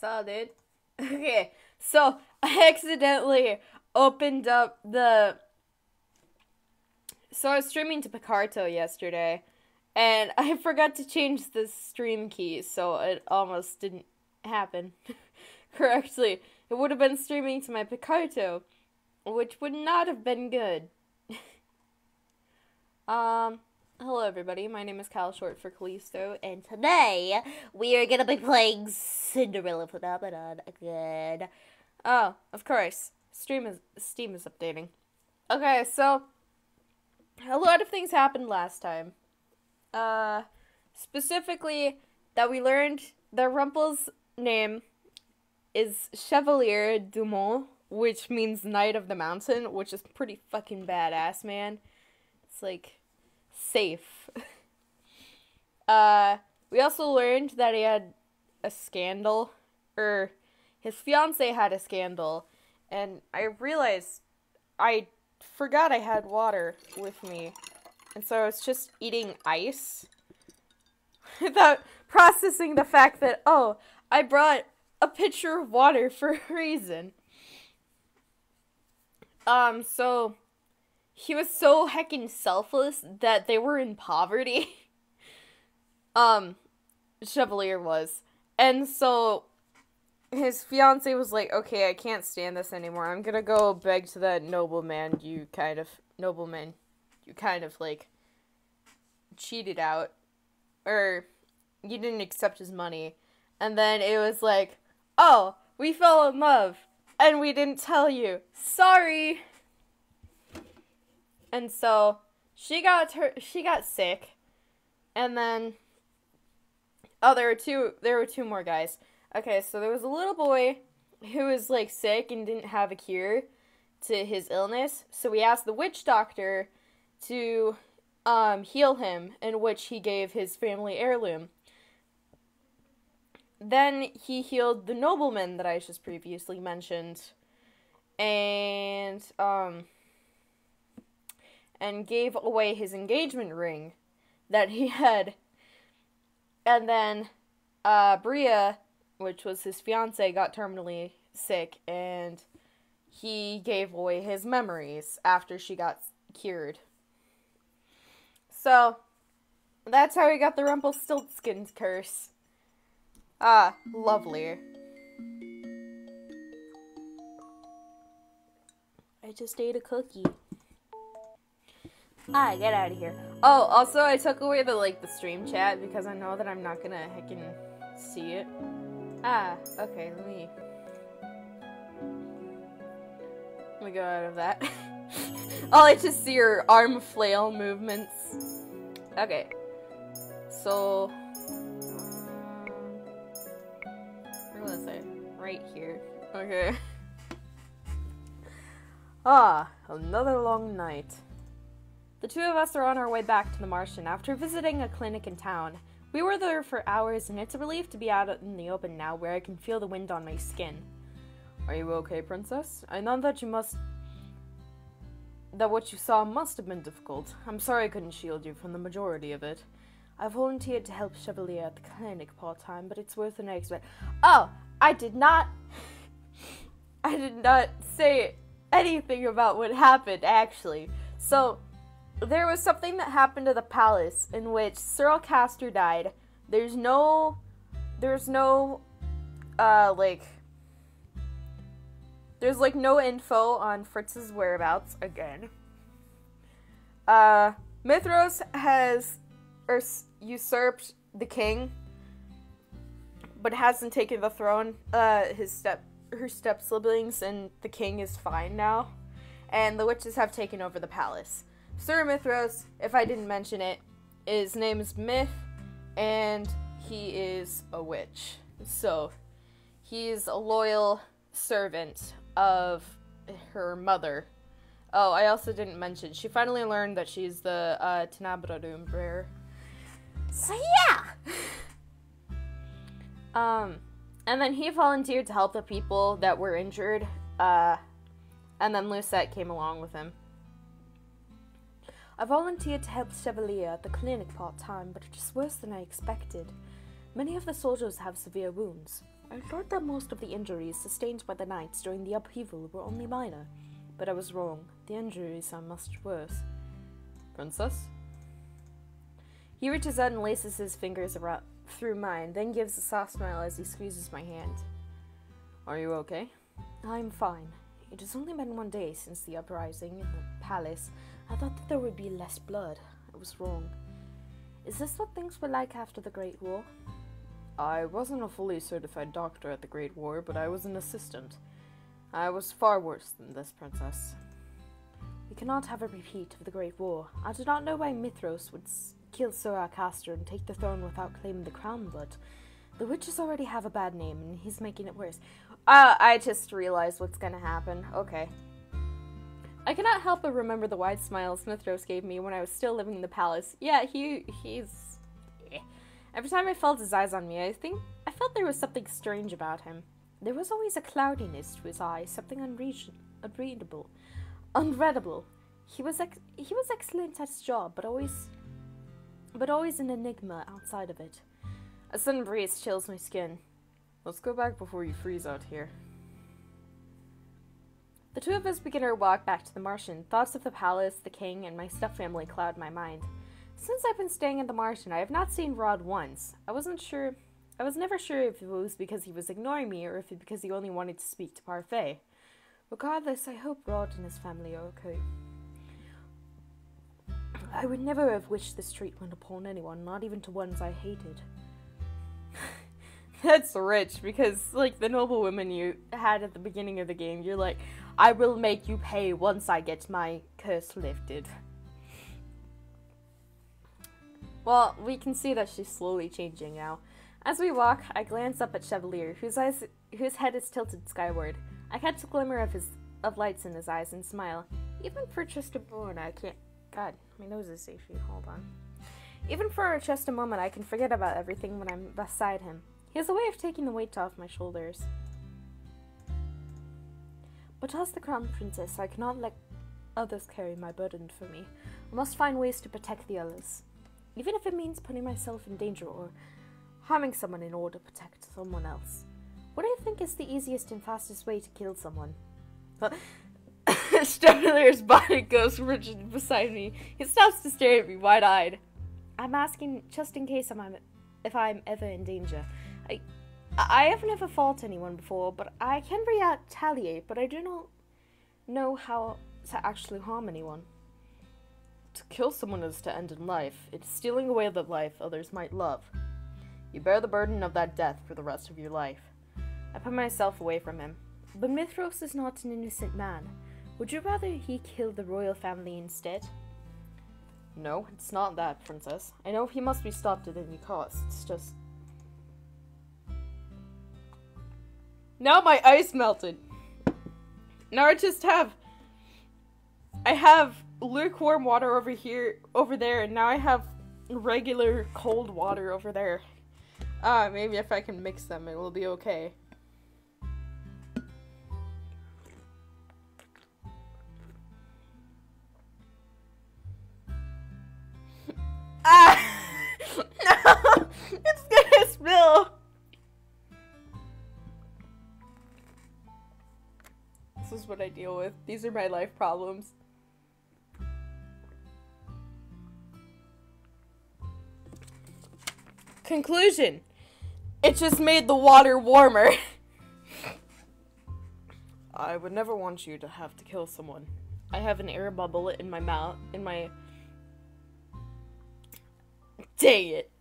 saw, dude. Okay, so I accidentally opened up the... So I was streaming to Picarto yesterday, and I forgot to change the stream key, so it almost didn't happen correctly. It would have been streaming to my Picarto, which would not have been good. Hello everybody, my name is Cal, short for Calisto, and today we are gonna be playing Cinderella Phenomenon again. Oh, of course, Steam is updating. Okay, so a lot of things happened last time. Specifically that we learned that Rumpel's name is Chevalier du Mont, which means Knight of the Mountain, which is pretty fucking badass, man. It's like safe. We also learned that he had a scandal, or his fiance had a scandal, and I realized I forgot I had water with me, and so I was just eating ice without processing the fact that, oh, I brought a pitcher of water for a reason. So he was so heckin' selfless that they were in poverty. Chevalier was. And so his fiance was like, okay, I can't stand this anymore. I'm gonna go beg to that nobleman you kind of, like, cheated out. Or, you didn't accept his money. And then it was like, oh, we fell in love. And we didn't tell you. Sorry. And so she got sick, and then there were two more guys. Okay, so there was a little boy who was like sick and didn't have a cure to his illness. So we asked the witch doctor to heal him, in which he gave his family heirloom. Then he healed the nobleman that I just previously mentioned, and gave away his engagement ring that he had. And then Bria, which was his fiance, got terminally sick, and he gave away his memories after she got cured. So that's how he got the Rumpelstiltskin curse. Ah, lovely. I just ate a cookie. Ah, get out of here. Oh, also, I took away the stream chat because I know that I'm not gonna heckin' see it. Ah, okay, let me go out of that. All I just see are arm flail movements. Okay. So, where was I? Right here. Okay. Ah, another long night. The two of us are on our way back to the Martian after visiting a clinic in town. We were there for hours, and it's a relief to be out in the open now where I can feel the wind on my skin. Are you okay, Princess? I know that what you saw must have been difficult. I'm sorry I couldn't shield you from the majority of it. I volunteered to help Chevalier at the clinic part-time, but it's worth an extra. Oh, I did not say anything about what happened, actually. So, there was something that happened to the palace in which Cyril Castor died. There's no info on Fritz's whereabouts again. Mithros has usurped the king, but hasn't taken the throne. Her step siblings and the king is fine now, and the witches have taken over the palace. Sir Mithros, if I didn't mention it, his name is Myth, and he is a witch. So, he's a loyal servant of her mother. Oh, I also didn't mention, she finally learned that she's the Tenebradum bearer. So, yeah! And then he volunteered to help the people that were injured, and then Lucette came along with him. I volunteered to help Chevalier at the clinic part-time, but it is worse than I expected. Many of the soldiers have severe wounds. I thought that most of the injuries sustained by the knights during the upheaval were only minor, but I was wrong. The injuries are much worse. Princess? He reaches out and laces his fingers through mine, then gives a soft smile as he squeezes my hand. Are you okay? I'm fine. It has only been 1 day since the uprising in the palace. I thought that there would be less blood. I was wrong. Is this what things were like after the Great War? I wasn't a fully certified doctor at the Great War, but I was an assistant. I was far worse than this, Princess. We cannot have a repeat of the Great War. I do not know why Mithros would kill Sir Castor and take the throne without claiming the crown, but the witches already have a bad name, and he's making it worse. I just realized what's gonna happen. Okay. I cannot help but remember the wide smiles Mithros gave me when I was still living in the palace. Yeah, he's... Every time I felt his eyes on me, I felt there was something strange about him. There was always a cloudiness to his eyes, something unreadable, unreadable. He was excellent at his job, but always an enigma outside of it. A sudden breeze chills my skin. Let's go back before you freeze out here. The two of us begin our walk back to the Martian. Thoughts of the palace, the king, and my stuffed family cloud my mind. Since I've been staying at the Martian, I have not seen Rod once. I was never sure if it was because he was ignoring me or if it because he only wanted to speak to Parfait. Regardless, I hope Rod and his family are okay. I would never have wished this treatment upon anyone, not even to ones I hated. That's rich, because, like, the noblewoman you had at the beginning of the game, you're like, I will make you pay once I get my curse lifted. Well, we can see that she's slowly changing now. As we walk, I glance up at Chevalier, whose head is tilted skyward. I catch a glimmer of lights in his eyes and smile. Even for just a moment, I can't... God, my nose is itchy. Hold on. Even for just a moment, I can forget about everything when I'm beside him. He has a way of taking the weight off my shoulders. But as the crown princess, I cannot let others carry my burden for me. I must find ways to protect the others. Even if it means putting myself in danger or harming someone in order to protect someone else. What do you think is the easiest and fastest way to kill someone? Chevalier's body goes rigid beside me. He stops to stare at me wide-eyed. I'm asking just in case if I'm ever in danger. I have never fought anyone before, but I can retaliate, but I do not know how to actually harm anyone. To kill someone is to end in life. It's stealing away the life others might love. You bear the burden of that death for the rest of your life. I put myself away from him. But Mithros is not an innocent man. Would you rather he kill the royal family instead? No, it's not that, Princess. I know he must be stopped at any cost. It's just... Now my ice melted. Now I have lukewarm water over there, and now I have regular cold water over there. Maybe if I can mix them, it will be okay. No! It's gonna spill! This is what I deal with. These are my life problems. Conclusion. It just made the water warmer. I would never want you to have to kill someone. I have an air bubble in my mouth, Dang it.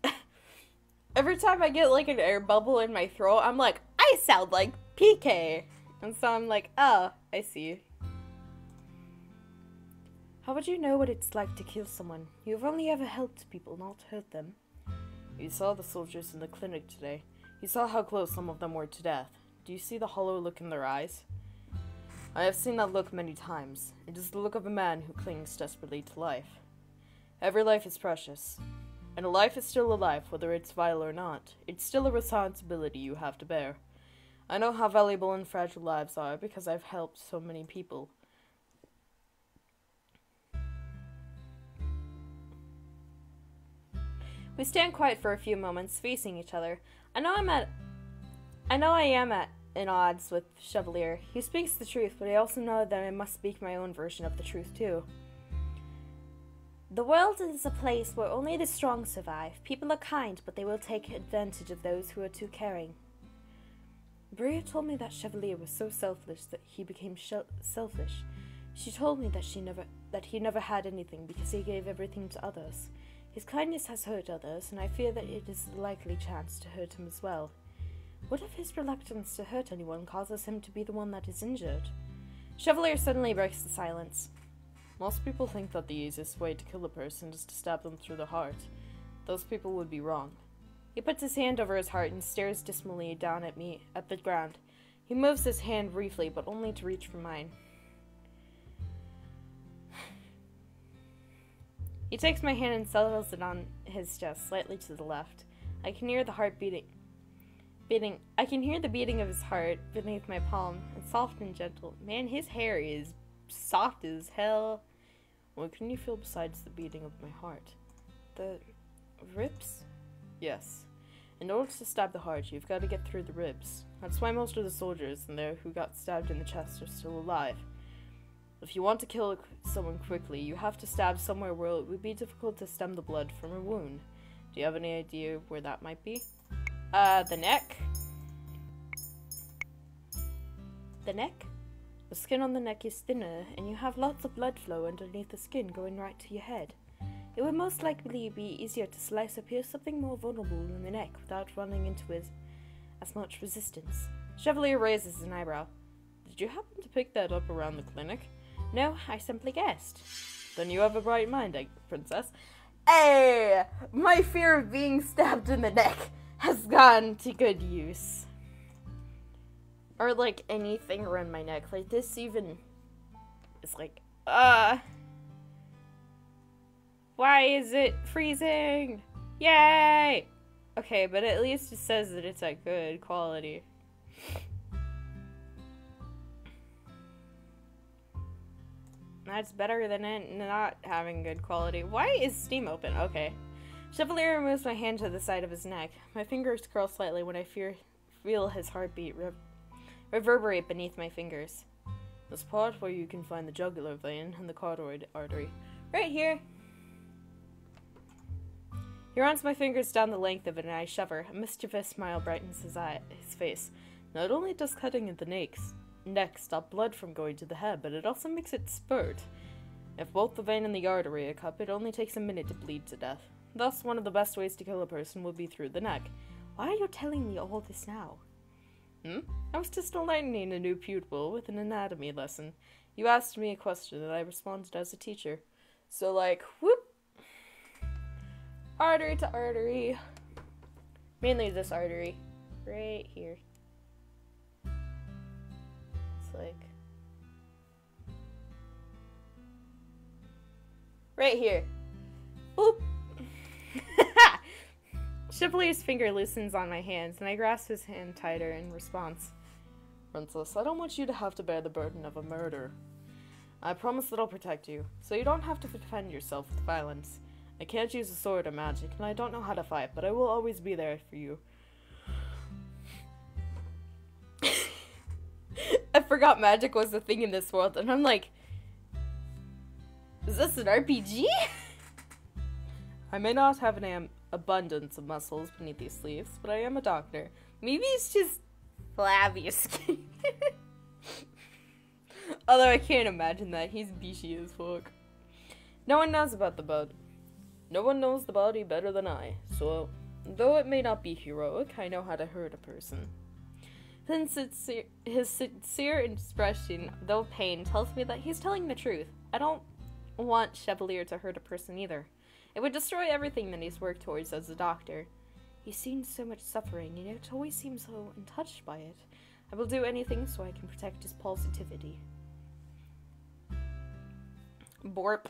Every time I get like an air bubble in my throat, I'm like, I sound like PK. And so I'm like, oh, I see. How would you know what it's like to kill someone? You've only ever helped people, not hurt them. You saw the soldiers in the clinic today. You saw how close some of them were to death. Do you see the hollow look in their eyes? I have seen that look many times. It is the look of a man who clings desperately to life. Every life is precious. And a life is still a life, whether it's vital or not. It's still a responsibility you have to bear. I know how valuable and fragile lives are because I've helped so many people. We stand quiet for a few moments, facing each other. I know I'm at I know I am in odds with Chevalier. He speaks the truth, but I also know that I must speak my own version of the truth, too. The world is a place where only the strong survive. People are kind, but they will take advantage of those who are too caring. Bria told me that Chevalier was so selfish that he became selfish. She told me that he never had anything because he gave everything to others. His kindness has hurt others, and I fear that it is a likely chance to hurt him as well. What if his reluctance to hurt anyone causes him to be the one that is injured? Chevalier suddenly breaks the silence. Most people think that the easiest way to kill a person is to stab them through the heart. Those people would be wrong. He puts his hand over his heart and stares dismally down at me, at the ground. He moves his hand briefly, but only to reach for mine. He takes my hand and settles it on his chest, slightly to the left. I can hear the heart beating. I can hear the beating of his heart beneath my palm. It's soft and gentle. Man, his hair is soft as hell. What can you feel besides the beating of my heart? The ribs? Yes. In order to stab the heart, you've got to get through the ribs. That's why most of the soldiers in there who got stabbed in the chest are still alive. If you want to kill someone quickly, you have to stab somewhere where it would be difficult to stem the blood from a wound. Do you have any idea where that might be? The neck? The neck? The skin on the neck is thinner, and you have lots of blood flow underneath the skin going right to your head. It would most likely be easier to slice or pierce something more vulnerable in the neck without running into as much resistance. Chevalier raises an eyebrow. Did you happen to pick that up around the clinic? No, I simply guessed. Then you have a bright mind, Princess. Hey! My fear of being stabbed in the neck has gone to good use. Or, like, anything around my neck. Like, this even is like, why is it freezing? Yay! Okay, but at least it says that it's at good quality. That's better than it not having good quality. Why is Steam open? Okay. Chevalier removes my hand to the side of his neck. My fingers curl slightly when I feel his heartbeat reverberate beneath my fingers. The spot where you can find the jugular vein and the carotid artery. Right here. He runs my fingers down the length of it and I shudder. A mischievous smile brightens his face. Not only does cutting in the neck stop blood from going to the head, but it also makes it spurt. If both the vein and the artery are cut, it only takes a minute to bleed to death. Thus, one of the best ways to kill a person would be through the neck. Why are you telling me all this now? I was just enlightening a new pupil with an anatomy lesson. You asked me a question and I responded as a teacher. So, like, whoop! Artery to artery. Mainly this artery. Right here. It's like... right here. Boop! Chevalier's finger loosens on my hands, and I grasp his hand tighter in response. Princess, I don't want you to have to bear the burden of a murder. I promise that I'll protect you, so you don't have to defend yourself with violence. I can't use a sword or magic, and I don't know how to fight, but I will always be there for you. I forgot magic was a thing in this world, and I'm like, is this an RPG? I may not have an abundance of muscles beneath these sleeves, but I am a doctor. Maybe it's just flabby skin. Although I can't imagine that. He's beachy as fuck. No one knows about the body. No one knows the body better than I, so though it may not be heroic, I know how to hurt a person. His sincere expression, though pain, tells me that he's telling the truth. I don't want Chevalier to hurt a person either. It would destroy everything that he's worked towards as a doctor. He's seen so much suffering, and yet always seems so untouched by it. I will do anything so I can protect his positivity. Borp.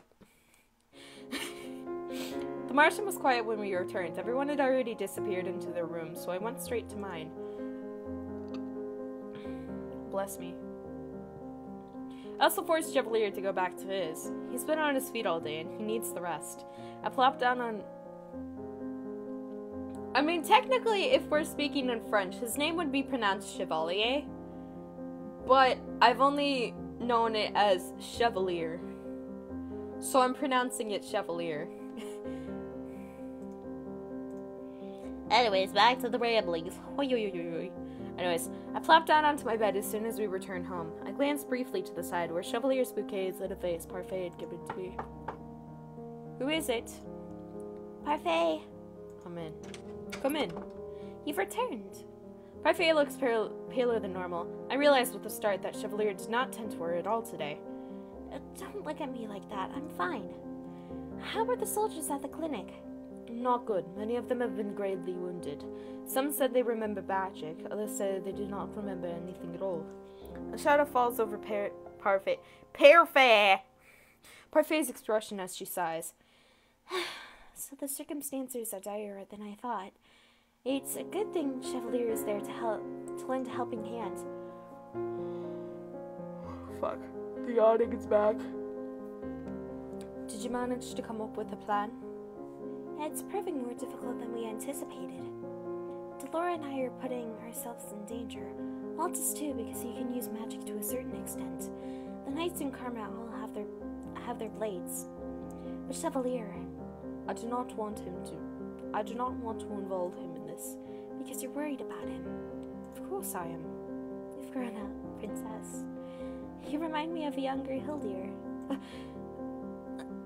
The Martian was quiet when we returned. Everyone had already disappeared into their rooms, so I went straight to mine. Bless me. I also forced Chevalier to go back to his. He's been on his feet all day, and he needs the rest. I plopped down I mean, technically, if we're speaking in French, his name would be pronounced Chevalier, but I've only known it as Chevalier, so I'm pronouncing it Chevalier. Anyways, back to the ramblings. Anyways, I plopped down onto my bed as soon as we returned home. I glanced briefly to the side where Chevalier's bouquets lit a vase Parfait had given to me. Who is it? Parfait. Come in. Come in. You've returned. Parfait looks paler than normal. I realized with a start that Chevalier did not tend to her at all today. Don't look at me like that. I'm fine. How were the soldiers at the clinic? Not good. Many of them have been gravely wounded. Some said they remember magic, others said they do not remember anything at all. A shadow falls over Parfait. Parfait's expression as she sighs. So the circumstances are direr than I thought. It's a good thing Chevalier is there to lend a helping hand. Fuck. The yawning is back. Did you manage to come up with a plan? It's proving more difficult than we anticipated. Delora and I are putting ourselves in danger. Walt is too, because he can use magic to a certain extent. The knights in Carmel all have their blades. But Chevalier, I do not want to involve him in this. Because you're worried about him. Of course I am. You've grown up, princess. You remind me of a younger Hildyr.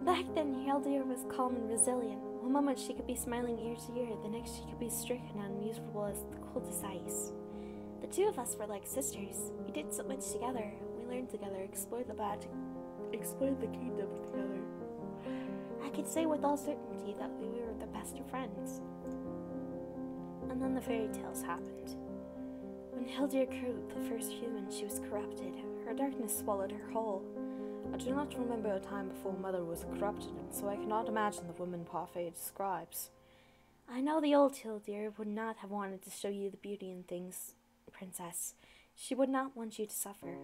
Back then, Hildyr was calm and resilient. One moment she could be smiling ear to ear, the next she could be stricken and unusable as the coldest ice. The two of us were like sisters. We did so much together. We learned together, explored the magic, explored the kingdom together. I could say with all certainty that we were the best of friends. And then the fairy tales happened. When Hildyr grew the first human, she was corrupted. Her darkness swallowed her whole. I do not remember a time before Mother was corrupted, and so I cannot imagine the woman Parfait describes. I know the old Hildyr would not have wanted to show you the beauty in things, princess. She would not want you to suffer.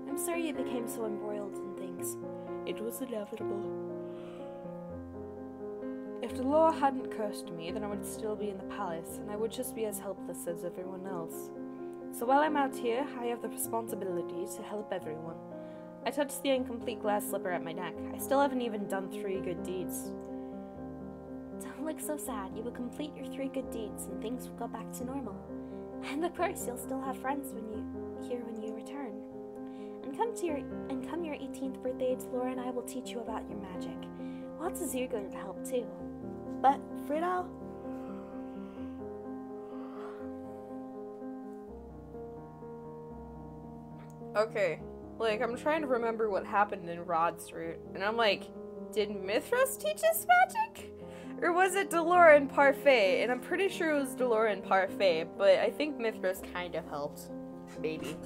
I'm sorry you became so embroiled in things. It was inevitable. If the law hadn't cursed me, then I would still be in the palace, and I would just be as helpless as everyone else. So while I'm out here, I have the responsibility to help everyone. I touched the incomplete glass slipper at my neck. I still haven't even done 3 good deeds. Don't look so sad. You will complete your 3 good deeds, and things will go back to normal. And of course, you'll still have friends when you return. And come your 18th birthday, Delora and I will teach you about your magic. Lots is eager to help too. But for now, okay. Like, I'm trying to remember what happened in Rod's route, and I'm like, did Mithras teach us magic? Or was it Delora and Parfait? And I'm pretty sure it was Delora and Parfait, but I think Mithras kind of helped. Maybe.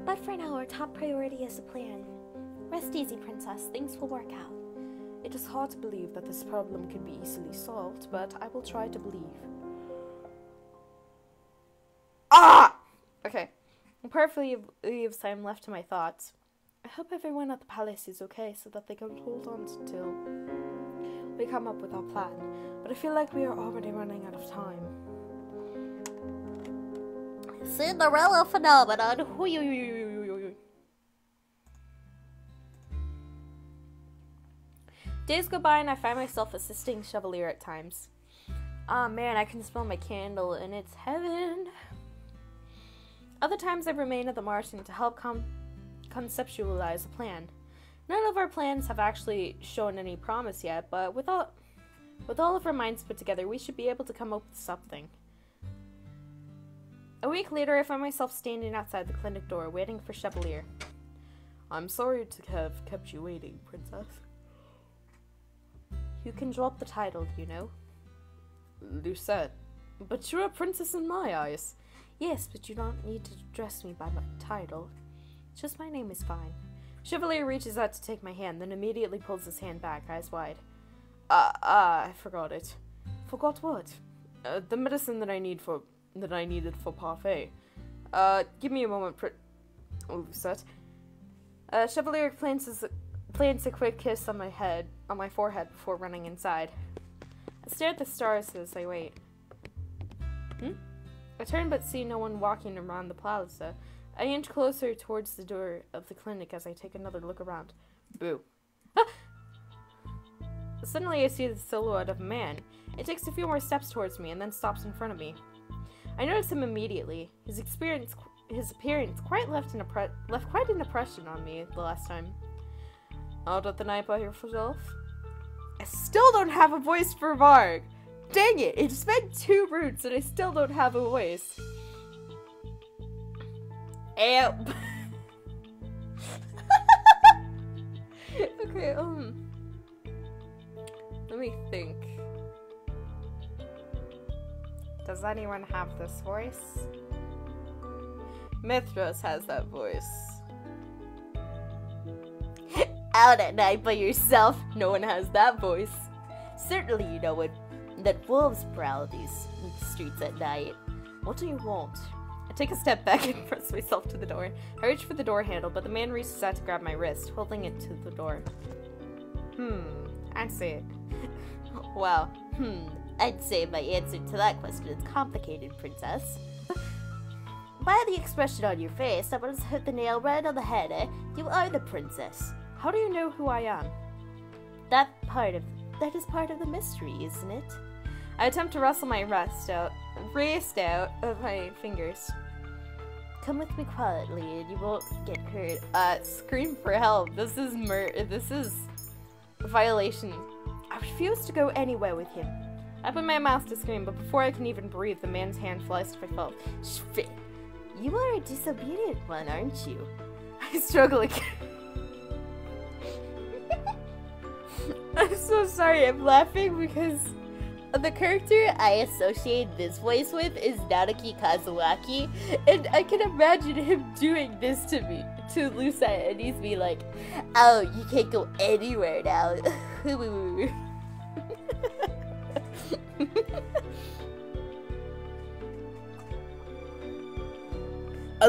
But for now, our top priority is the plan. Rest easy, princess. Things will work out. It is hard to believe that this problem can be easily solved, but I will try to believe. Ah! Okay. Perfectly leaves time left to my thoughts. I hope everyone at the palace is okay so that they can hold on till we come up with our plan. But I feel like we are already running out of time. Cinderella Phenomenon. Days go by and I find myself assisting Chevalier at times. Ah man, I can smell my candle and it's heaven. Other times I remain at the Martian to help conceptualize a plan. None of our plans have actually shown any promise yet, but with all of our minds put together, we should be able to come up with something. A week later, I find myself standing outside the clinic door, waiting for Chevalier. I'm sorry to have kept you waiting, princess. You can drop the title, you know. Lucette. But you're a princess in my eyes. Yes, but you don't need to address me by my title. Just my name is fine. Chevalier reaches out to take my hand, then immediately pulls his hand back, eyes wide. I forgot it. Forgot what? The medicine that I needed for Parfait. Give me a moment, Lucette. Chevalier plants a quick kiss on my forehead before running inside. I stare at the stars as I wait. I turn but see no one walking around the plaza. I inch closer towards the door of the clinic as I take another look around. Boo. Suddenly I see the silhouette of a man. It takes a few more steps towards me and then stops in front of me. I notice him immediately. His appearance quite left quite an impression on me the last time. Out at the night by yourself? I still don't have a voice for Varg! Dang it! It's been 2 roots and I still don't have a voice. Ew. Okay, let me think. Does anyone have this voice? Mithros has that voice. Out at night by yourself? No one has that voice. Certainly you know it. That wolves prowl these streets at night. What do you want? I take a step back and press myself to the door. I reach for the door handle, but the man reaches out to grab my wrist, holding it to the door. I'd say it. Wow. I'd say my answer to that question is complicated, princess. By the expression on your face, I would have hit the nail right on the head, eh? You are the princess. How do you know who I am? That is part of the mystery, isn't it? I attempt to wrestle my wrist out of my fingers. Come with me quietly and you won't get hurt. Scream for help. This is a violation. I refuse to go anywhere with him. I open my mouth to scream, but before I can even breathe, the man's hand flies to my throat. Shit. You are a disobedient one, aren't you? I struggle again. I'm so sorry, I'm laughing because the character I associate this voice with is Naruki Kazuaki, and I can imagine him doing this to me, to Lucette, and he's be like, oh, you can't go anywhere now.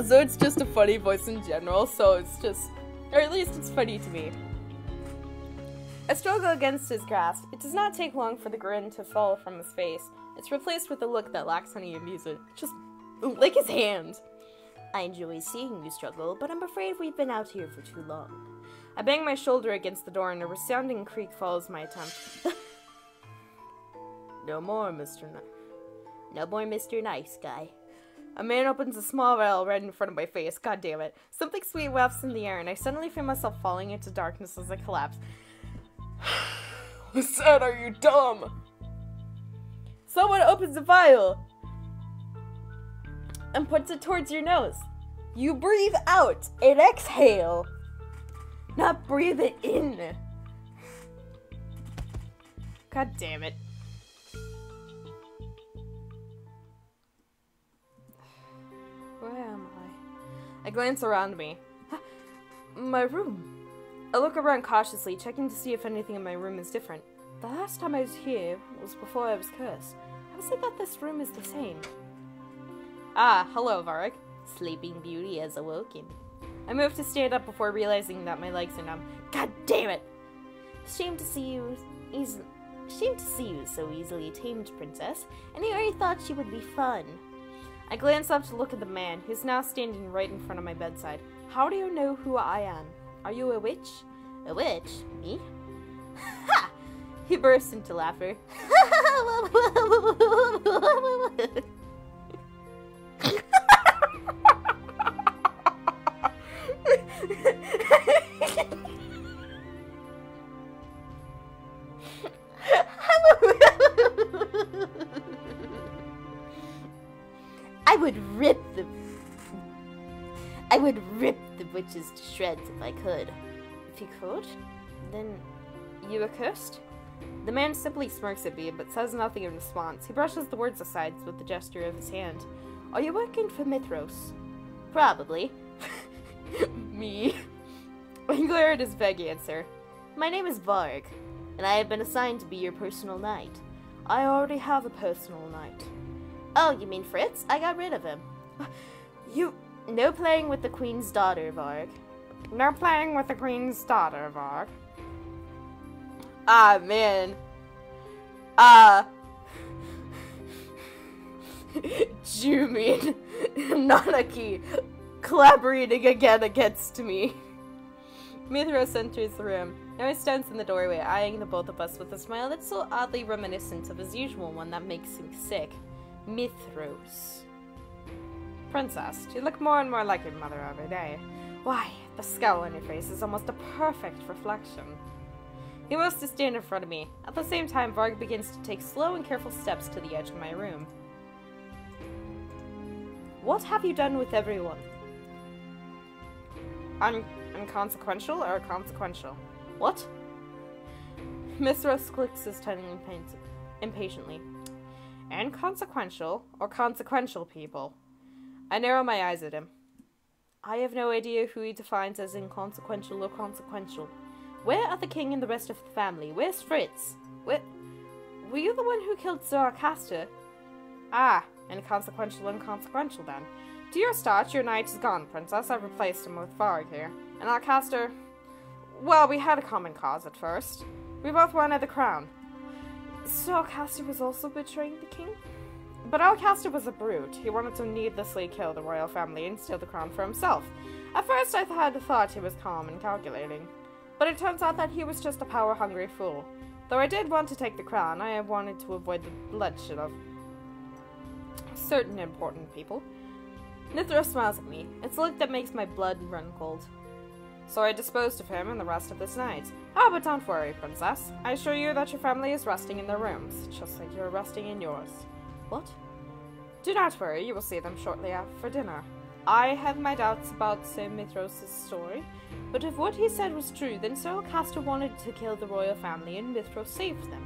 So it's just a funny voice in general, so it's just, or at least it's funny to me. I struggle against his grasp. It does not take long for the grin to fall from his face. It's replaced with a look that lacks any amusement. Just lick his hand. I enjoy seeing you struggle, but I'm afraid we've been out here for too long. I bang my shoulder against the door and a resounding creak follows my attempt. No more, Mr. Nice Guy. A man opens a small vial right in front of my face. God damn it. Something sweet wafts in the air, and I suddenly feel myself falling into darkness as I collapse. Lucette, are you dumb? Someone opens the vial and puts it towards your nose. You breathe out and exhale, not breathe it in. God damn it. Where am I? I glance around me. My room. I look around cautiously, checking to see if anything in my room is different. The last time I was here was before I was cursed. How is it that this room is the same? Ah, hello, Varg. Sleeping Beauty has awoken. I move to stand up before realizing that my legs are numb. God damn it! Shame to see you so easily tamed, princess. And I already thought she would be fun. I glance up to look at the man, who's now standing right in front of my bedside. How do you know who I am? Are you a witch? A witch? Me? Ha! He burst into laughter. I would rip the witches to shreds if I could. If you could? Then you were cursed? The man simply smirks at me, but says nothing in response. He brushes the words aside with the gesture of his hand. Are you working for Mithros? Probably. Me. I glare at his vague answer. My name is Varg, and I have been assigned to be your personal knight. I already have a personal knight. Oh, you mean Fritz? I got rid of him. No playing with the Queen's daughter, Varg. No playing with the Queen's daughter, Varg. Ah, man. Jumin and Nanaki collaborating again against me. Mithras enters the room. Now he stands in the doorway, eyeing the both of us with a smile that's so oddly reminiscent of his usual one that makes him sick. Mithros. Princess, you look more and more like your mother every day. Why, the scowl on your face is almost a perfect reflection. He moves to stand in front of me. At the same time, Varg begins to take slow and careful steps to the edge of my room. What have you done with everyone? Inconsequential or consequential? What? Mithras clicks his tongue impatiently. Inconsequential or consequential people? I narrow my eyes at him. I have no idea who he defines as inconsequential or consequential. Where are the king and the rest of the family? Where's Fritz? Were you the one who killed Sarcasm? Ah, inconsequential then. To your start, your knight is gone, princess. I've replaced him with Varg here. And Alcaster... Well, we had a common cause at first. We both wanted the crown. So Alcaster was also betraying the king? But Alcaster was a brute. He wanted to needlessly kill the royal family and steal the crown for himself. At first I had thought he was calm and calculating. But it turns out that he was just a power-hungry fool. Though I did want to take the crown, I wanted to avoid the bloodshed of certain important people. Mithras smiles at me. It's a look that makes my blood run cold. So I disposed of him and the rest of this night. Oh, but don't worry, princess. I assure you that your family is resting in their rooms, just like you're resting in yours. What? Do not worry, you will see them shortly after dinner. I have my doubts about Sir Mithros' story, but if what he said was true, then Sir Calisto wanted to kill the royal family and Mithros saved them.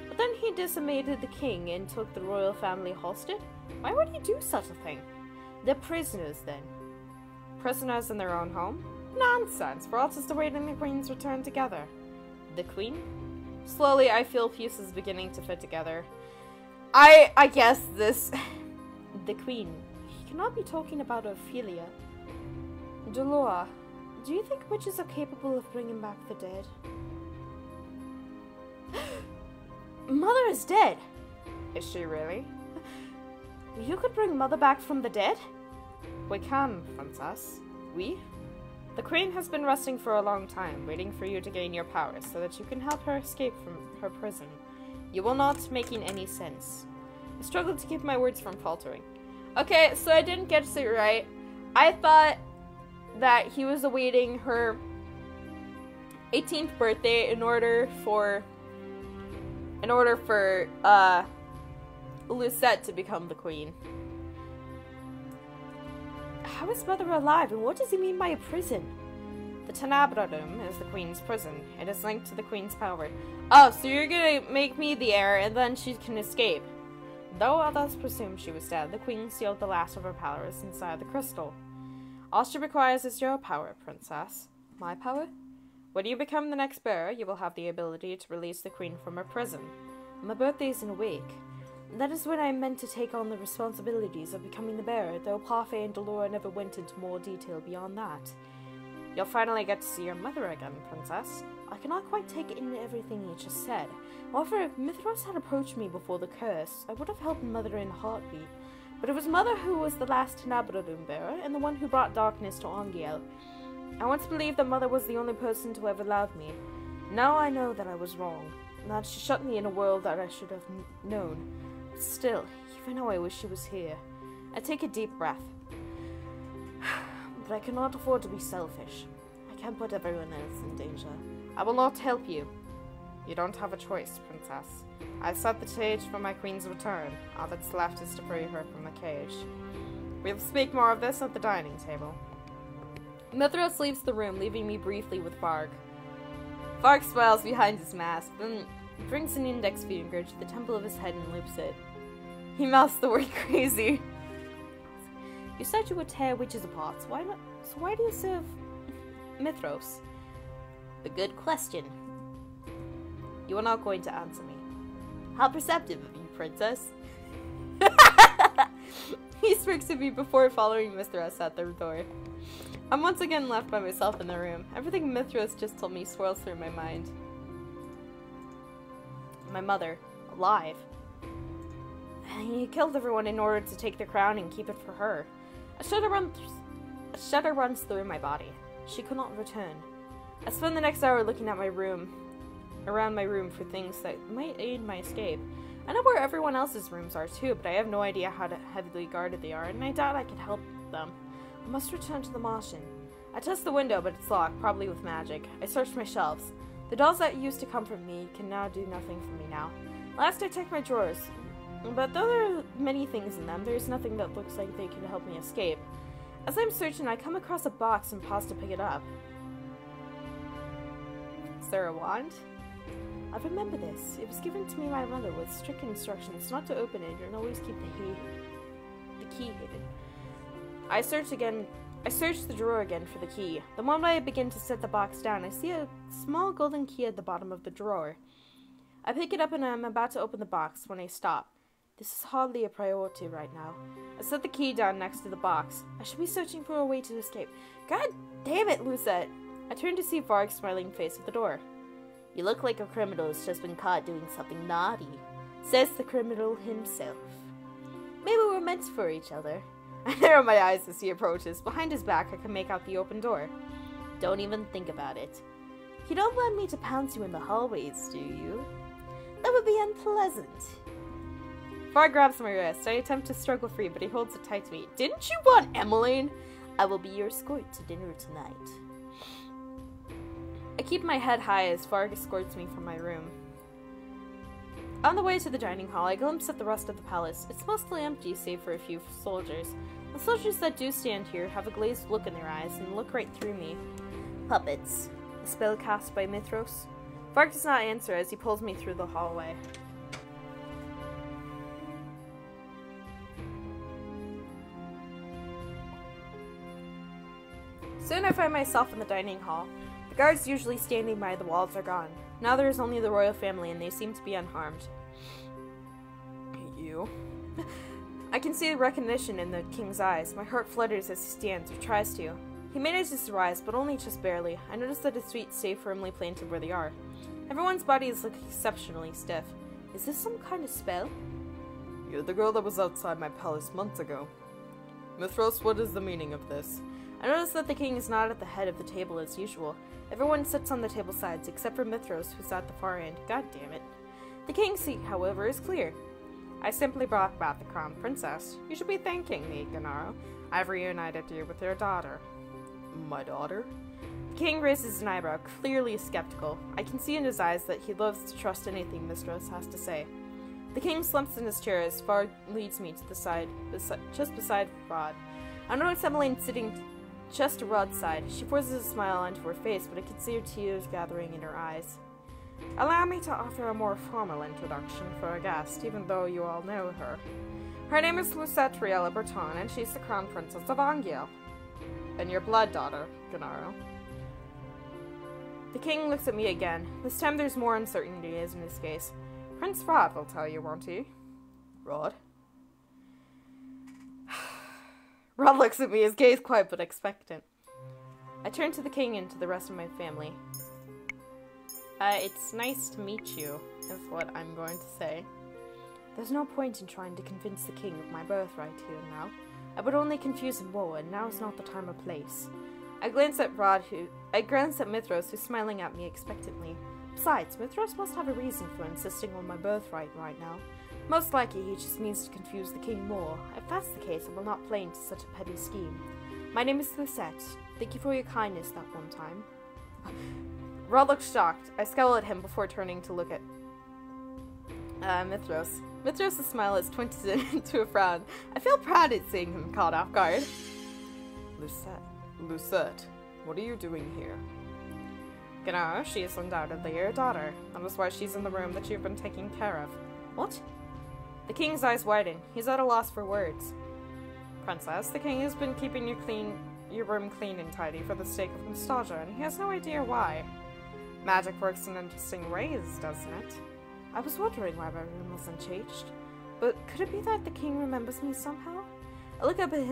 But then he decimated the king and took the royal family hostage? Why would he do such a thing? They're prisoners, then. Prisoners in their own home? Nonsense! We're all just awaiting the queen's return together. The queen? Slowly, I feel pieces beginning to fit together. I guess this... The queen. He cannot be talking about Ophelia. Dolor, do you think witches are capable of bringing back the dead? Mother is dead! Is she really? You could bring Mother back from the dead? We can, princess. We? The queen has been resting for a long time, waiting for you to gain your powers so that you can help her escape from her prison. You will not making any sense. I struggled to keep my words from faltering. Okay, so I didn't get it right. I thought that he was awaiting her 18th birthday in order for Lucette to become the queen. How is Mother alive, and what does he mean by a prison? The Tenebrodum is the queen's prison. It is linked to the queen's power. Oh, so you're gonna make me the heir, and then she can escape. Though others presume she was dead, the queen sealed the last of her powers inside the crystal. All she requires is your power, princess. My power? When you become the next bearer, you will have the ability to release the queen from her prison. My birthday is in a week. That is when I meant to take on the responsibilities of becoming the bearer, though Parfait and Delora never went into more detail beyond that. You'll finally get to see your mother again, princess. I cannot quite take in everything you just said. However, if Mithras had approached me before the curse, I would have helped Mother in a heartbeat. But it was Mother who was the last Tenebrodum bearer, and the one who brought darkness to Ongiel. I once believed that Mother was the only person to ever love me. Now I know that I was wrong, and that she shut me in a world that I should have known. Still, even now I wish she was here. I take a deep breath. But I cannot afford to be selfish. I can't put everyone else in danger. I will not help you. You don't have a choice, princess. I've set the stage for my queen's return. All that's left is to free her from the cage. We'll speak more of this at the dining table. Mithras leaves the room, leaving me briefly with Varg. Varg smiles behind his mask, then brings an index finger to the temple of his head and loops it. He mouths the word crazy. You said you would tear witches apart, so why do you serve Mithros? A good question. You are not going to answer me. How perceptive of you, princess. He speaks to me before following Mithras at the door. I'm once again left by myself in the room. Everything Mithras just told me swirls through my mind. My mother, alive. And he killed everyone in order to take the crown and keep it for her. A shudder runs through my body. She could not return. I spend the next hour looking at around my room for things that might aid my escape. I know where everyone else's rooms are too, but I have no idea how heavily guarded they are, and I doubt I could help them. I must return to the Martian. I test the window, but it's locked, probably with magic. I search my shelves. The dolls that used to comfort me can now do nothing for me now. Last, I checked my drawers, but though there are many things in them, there is nothing that looks like they could help me escape. As I'm searching, I come across a box and pause to pick it up. Is there a wand? I remember this. It was given to me by my mother with strict instructions not to open it and always keep the key hidden. I search the drawer again for the key. The moment I begin to set the box down, I see a small golden key at the bottom of the drawer. I pick it up and I'm about to open the box when I stop. This is hardly a priority right now. I set the key down next to the box. I should be searching for a way to escape. God damn it, Lucette! I turn to see Varg's smiling face at the door. You look like a criminal who's just been caught doing something naughty, says the criminal himself. Maybe we're meant for each other. I narrow my eyes as he approaches. Behind his back, I can make out the open door. Don't even think about it. You don't want me to pounce you in the hallways, do you? That would be unpleasant. Varg grabs my wrist. I attempt to struggle free, but he holds it tight to me. Didn't you want Emmeline? I will be your escort to dinner tonight. I keep my head high as Varg escorts me from my room. On the way to the dining hall, I glimpse at the rest of the palace. It's mostly empty, save for a few soldiers. The soldiers that do stand here have a glazed look in their eyes and look right through me. Puppets. A spell cast by Mithros. Varg does not answer as he pulls me through the hallway. Soon I find myself in the dining hall. The guards usually standing by the walls are gone. Now there is only the royal family and they seem to be unharmed. You? I can see the recognition in the king's eyes. My heart flutters as he stands or tries to. He manages to rise, but only just barely. I notice that his feet stay firmly planted where they are. Everyone's bodies look exceptionally stiff. Is this some kind of spell? You're the girl that was outside my palace months ago. Mithros, what is the meaning of this? I notice that the king is not at the head of the table as usual. Everyone sits on the table sides except for Mithros, who's at the far end. God damn it. The king's seat, however, is clear. I simply brought back the crown princess. You should be thanking me, Gennaro. I've reunited you with your daughter. My daughter? The king raises an eyebrow, clearly skeptical. I can see in his eyes that he loves to trust anything Mithros has to say. The king slumps in his chair as Varg leads me to the side, just beside Rod. I notice Emmeline sitting just to Rod's side. She forces a smile onto her face, but I can see her tears gathering in her eyes. Allow me to offer a more formal introduction for a guest, even though you all know her. Her name is Lucette Riella Breton, and she's the crown princess of Angiel. And your blood daughter, Gennaro. The king looks at me again. This time there's more uncertainty in his face. Prince Rod will tell you, won't he? Rod? Rod looks at me, his gaze quiet but expectant. I turn to the king and to the rest of my family. It's nice to meet you, is what I'm going to say. There's no point in trying to convince the king of my birthright here now. I would only confuse him more, and now is not the time or place. I glance at Mithros, who's smiling at me expectantly. Besides, Mithros must have a reason for insisting on my birthright right now. Most likely he just means to confuse the king more. If that's the case, I will not play into such a petty scheme. My name is Lucette. Thank you for your kindness that one time. Rod looks shocked. I scowl at him before turning to look at Mithros. Mithros' smile is twisted into a frown. I feel proud at seeing him caught off guard. Lucette, what are you doing here? Gennaro, she is undoubtedly your daughter. That is why she's in the room that you've been taking care of. What? The king's eyes widen. He's at a loss for words. Princess, the king has been keeping your room clean and tidy for the sake of nostalgia, and he has no idea why. Magic works in interesting ways, doesn't it? I was wondering why my room wasn't changed. But could it be that the king remembers me somehow? I look up at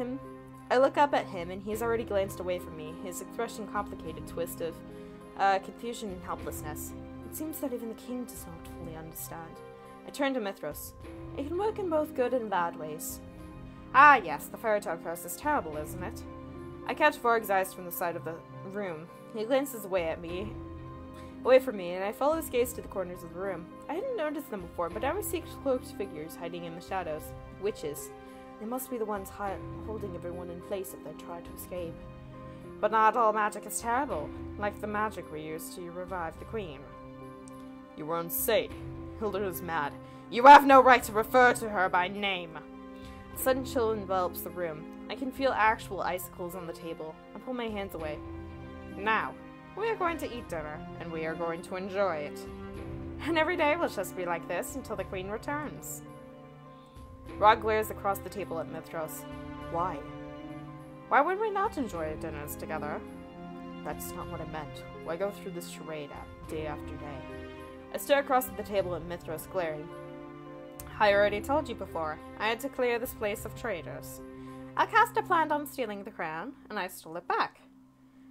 him, and he has already glanced away from me, his expression complicated twist of confusion and helplessness. It seems that even the king does not fully understand. I turned to Mithras. It can work in both good and bad ways. Ah, yes, the fairy tale curse is terrible, isn't it? I catch Varg's eyes from the side of the room. He glances away from me, and I follow his gaze to the corners of the room. I hadn't noticed them before, but now I see cloaked figures hiding in the shadows. Witches. They must be the ones holding everyone in place if they try to escape. But not all magic is terrible, like the magic we used to revive the queen. You were insane. Hilda is mad. You have no right to refer to her by name. A sudden chill envelops the room. I can feel actual icicles on the table. I pull my hands away. Now, we are going to eat dinner, and we are going to enjoy it. And every day will just be like this until the queen returns. Rod glares across the table at Mithras. Why? Why would we not enjoy dinners together? That's not what I meant. Why go through this charade day after day? I stare across at the table at Mithras, glaring. I already told you before. I had to clear this place of traitors. Alcasta planned on stealing the crown, and I stole it back.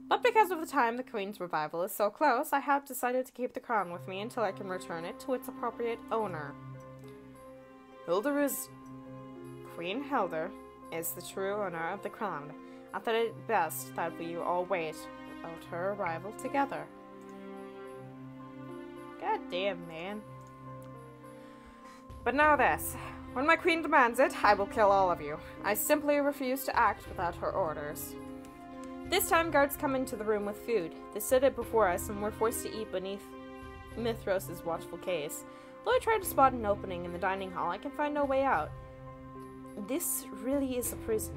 But because of the time the queen's revival is so close, I have decided to keep the crown with me until I can return it to its appropriate owner. Queen Hilda is the true owner of the crown. I thought it best that we all wait about her arrival together. God damn, man. But know this. When my queen demands it, I will kill all of you. I simply refuse to act without her orders. This time, guards come into the room with food. They set it before us, and we're forced to eat beneath Mithras' watchful gaze. Though I try to spot an opening in the dining hall, I can find no way out. This really is a prison.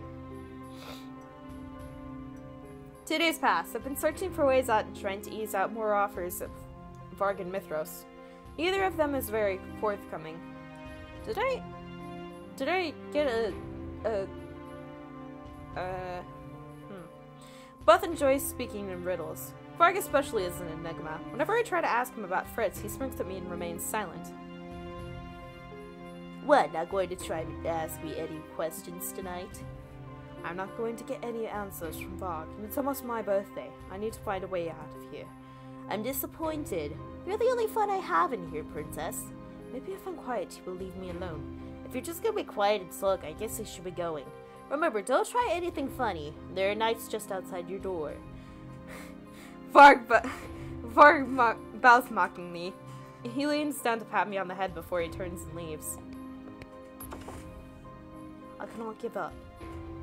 2 days pass. I've been searching for ways out and trying to ease out more offers of Varg and Mithras. Neither of them is very forthcoming. Did I get Both enjoy speaking in riddles. Varg especially is an enigma. Whenever I try to ask him about Fritz, he smirks at me and remains silent. What, not going to try to ask me any questions tonight? I'm not going to get any answers from Varg, and it's almost my birthday. I need to find a way out of here. I'm disappointed. You're the only fun I have in here, princess. Maybe if I'm quiet, you will leave me alone. If you're just gonna be quiet and sulk, I guess I should be going. Remember, don't try anything funny. There are knights just outside your door. Varg bows mockingly. He leans down to pat me on the head before he turns and leaves. I cannot give up.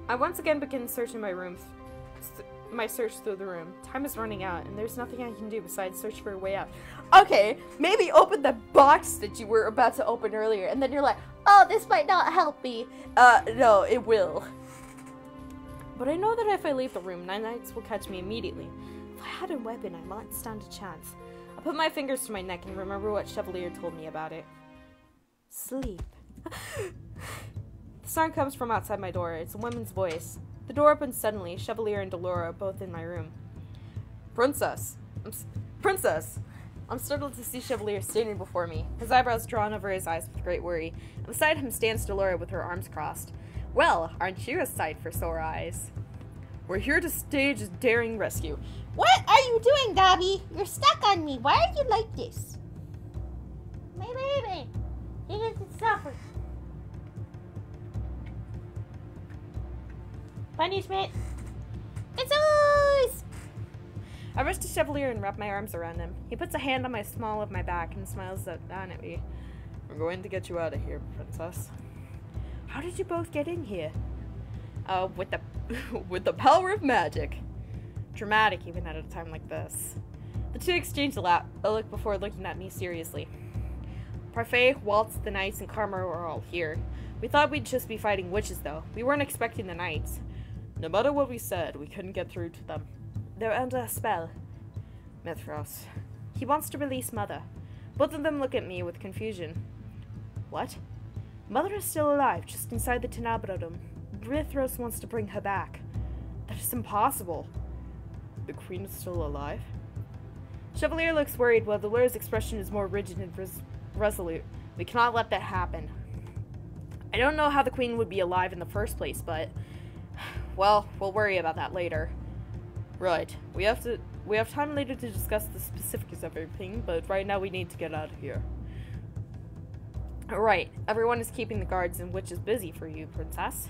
I once again begin searching my search through the room. Time is running out, and there's nothing I can do besides search for a way out. Okay, maybe open the box that you were about to open earlier, and then you're like, oh, this might not help me. No, it will. But I know that if I leave the room, nine knights will catch me immediately. If I had a weapon, I might stand a chance. I put my fingers to my neck and remember what Chevalier told me about it. Sleep. The sound comes from outside my door. It's a woman's voice. The door opens suddenly. Chevalier and Delora are both in my room. Princess! Princess! I'm startled to see Chevalier standing before me, his eyebrows drawn over his eyes with great worry, and beside him stands Delora with her arms crossed. Well, aren't you a sight for sore eyes? We're here to stage a daring rescue. What are you doing, Dobby? You're stuck on me. Why are you like this? My baby! He doesn't suffer. Punishment! It's ours! I rush to Chevalier and wrap my arms around him. He puts a hand on the small of my back and smiles down at me. We're going to get you out of here, princess. How did you both get in here? With the power of magic. Dramatic even at a time like this. The two exchange a look before looking at me seriously. Parfait, Waltz, the knights, and Karma were all here. We thought we'd just be fighting witches, though. We weren't expecting the knights. No matter what we said, we couldn't get through to them. They're under a spell. Mithras. He wants to release Mother. Both of them look at me with confusion. What? Mother is still alive, just inside the Tenebrodum. Mithras wants to bring her back. That is impossible. The queen is still alive? Chevalier looks worried, while Delora's expression is more rigid and resolute. We cannot let that happen. I don't know how the queen would be alive in the first place, but... well, we'll worry about that later. Right. We have time later to discuss the specifics of everything, but right now we need to get out of here. Right, everyone is keeping the guards and witches busy for you, princess.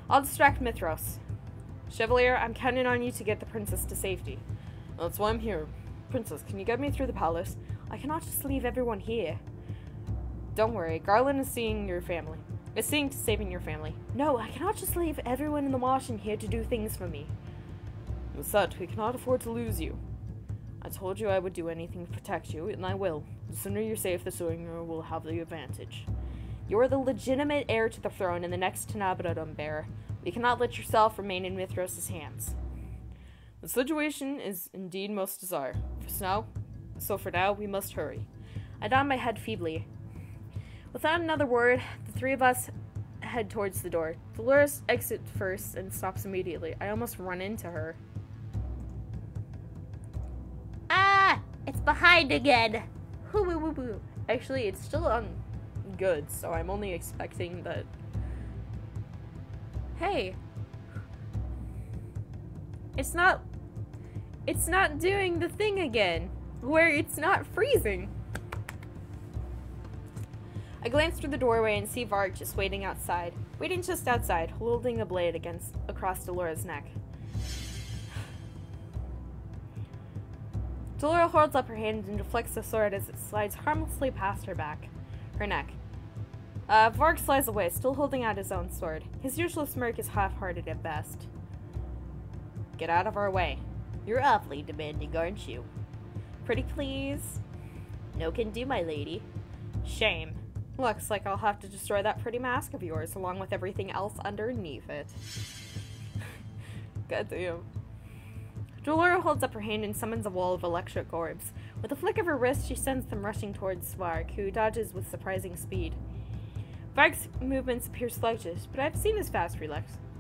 I'll distract Mithros. Chevalier, I'm counting on you to get the princess to safety. That's why I'm here. Princess, can you get me through the palace? I cannot just leave everyone here. Don't worry, Garland is seeing your family. Is seeing to saving your family. No, I cannot just leave everyone in the marsh in here to do things for me. Musette, we cannot afford to lose you. I told you I would do anything to protect you, and I will. The sooner you're safe, the sooner we'll have the advantage. You are the legitimate heir to the throne and the next Tenabradum bearer. You cannot let yourself remain in Mithros' hands. The situation is indeed most dire. So for now, we must hurry. I nod my head feebly. Without another word, the three of us head towards the door. Dolores exits first and stops immediately. I almost run into her. Ah! It's behind again! Hoo-woo-woo-woo. Actually, it's still on good, so I'm only expecting that... Hey! It's not doing the thing again, where it's not freezing. I glance through the doorway and see Varg just waiting just outside, holding a blade across Dolores' neck. Dolores holds up her hand and deflects the sword as it slides harmlessly past her neck. Varg slides away, still holding out his own sword. His usual smirk is half-hearted at best. Get out of our way. You're awfully demanding, aren't you? Pretty please? No can do, my lady. Shame. Looks like I'll have to destroy that pretty mask of yours, along with everything else underneath it. Goddamn. Dolores holds up her hand and summons a wall of electric orbs. With a flick of her wrist, she sends them rushing towards Varg, who dodges with surprising speed. Varg's movements appear sluggish, but I've seen his fast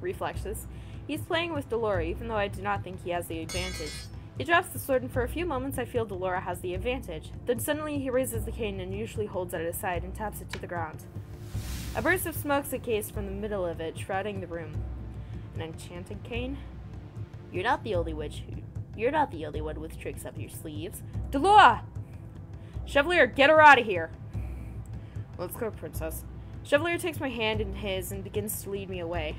reflexes. He's playing with Dolores, even though I do not think he has the advantage. He drops the sword, and for a few moments I feel Dolores has the advantage. Then suddenly he raises the cane and usually holds it at his side and taps it to the ground. A burst of smoke escapes from the middle of it, shrouding the room. An enchanted cane? You're not the only one with tricks up your sleeves. Dolores! Chevalier, get her out of here! Let's go, princess. Chevalier takes my hand in his and begins to lead me away.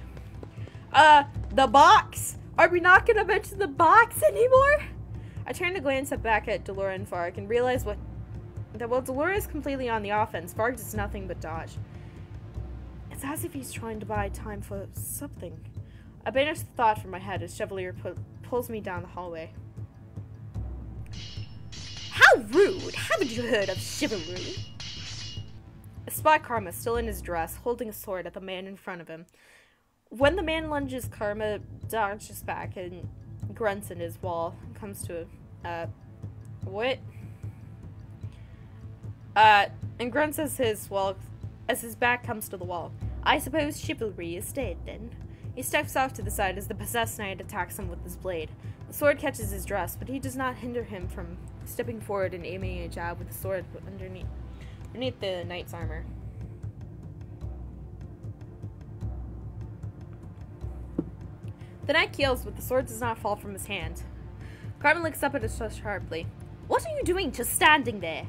The box! Are we not gonna mention the box anymore? I turn to glance back at Dolores and Varg and realize that while Dolores is completely on the offense, Varg does nothing but dodge. It's as if he's trying to buy time for something. I banish the thought from my head as Chevalier pulls me down the hallway. How rude! Haven't you heard of chivalry? I spot Karma still in his dress, holding a sword at the man in front of him. When the man lunges, Karma dodges back and grunts in his wall and comes to what? And grunts as his back comes to the wall. I suppose chivalry is dead, then. He steps off to the side as the possessed knight attacks him with his blade. The sword catches his dress, but he does not hinder him from stepping forward and aiming a jab with the sword underneath the knight's armor. The knight keels, but the sword does not fall from his hand. Carmen looks up at us sharply. What are you doing just standing there?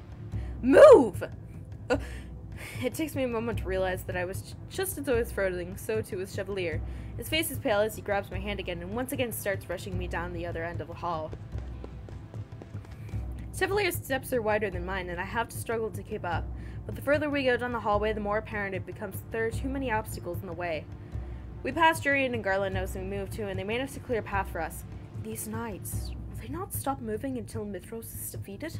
Move! It takes me a moment to realize that I was just as I was frozen, so too was Chevalier. His face is pale as he grabs my hand again and once again starts rushing me down the other end of the hall. Chevalier's steps are wider than mine, and I have to struggle to keep up. But the further we go down the hallway, the more apparent it becomes that there are too many obstacles in the way. We pass Jurian and Garland as we move too, and they manage to clear a path for us. These knights, will they not stop moving until Mithros is defeated?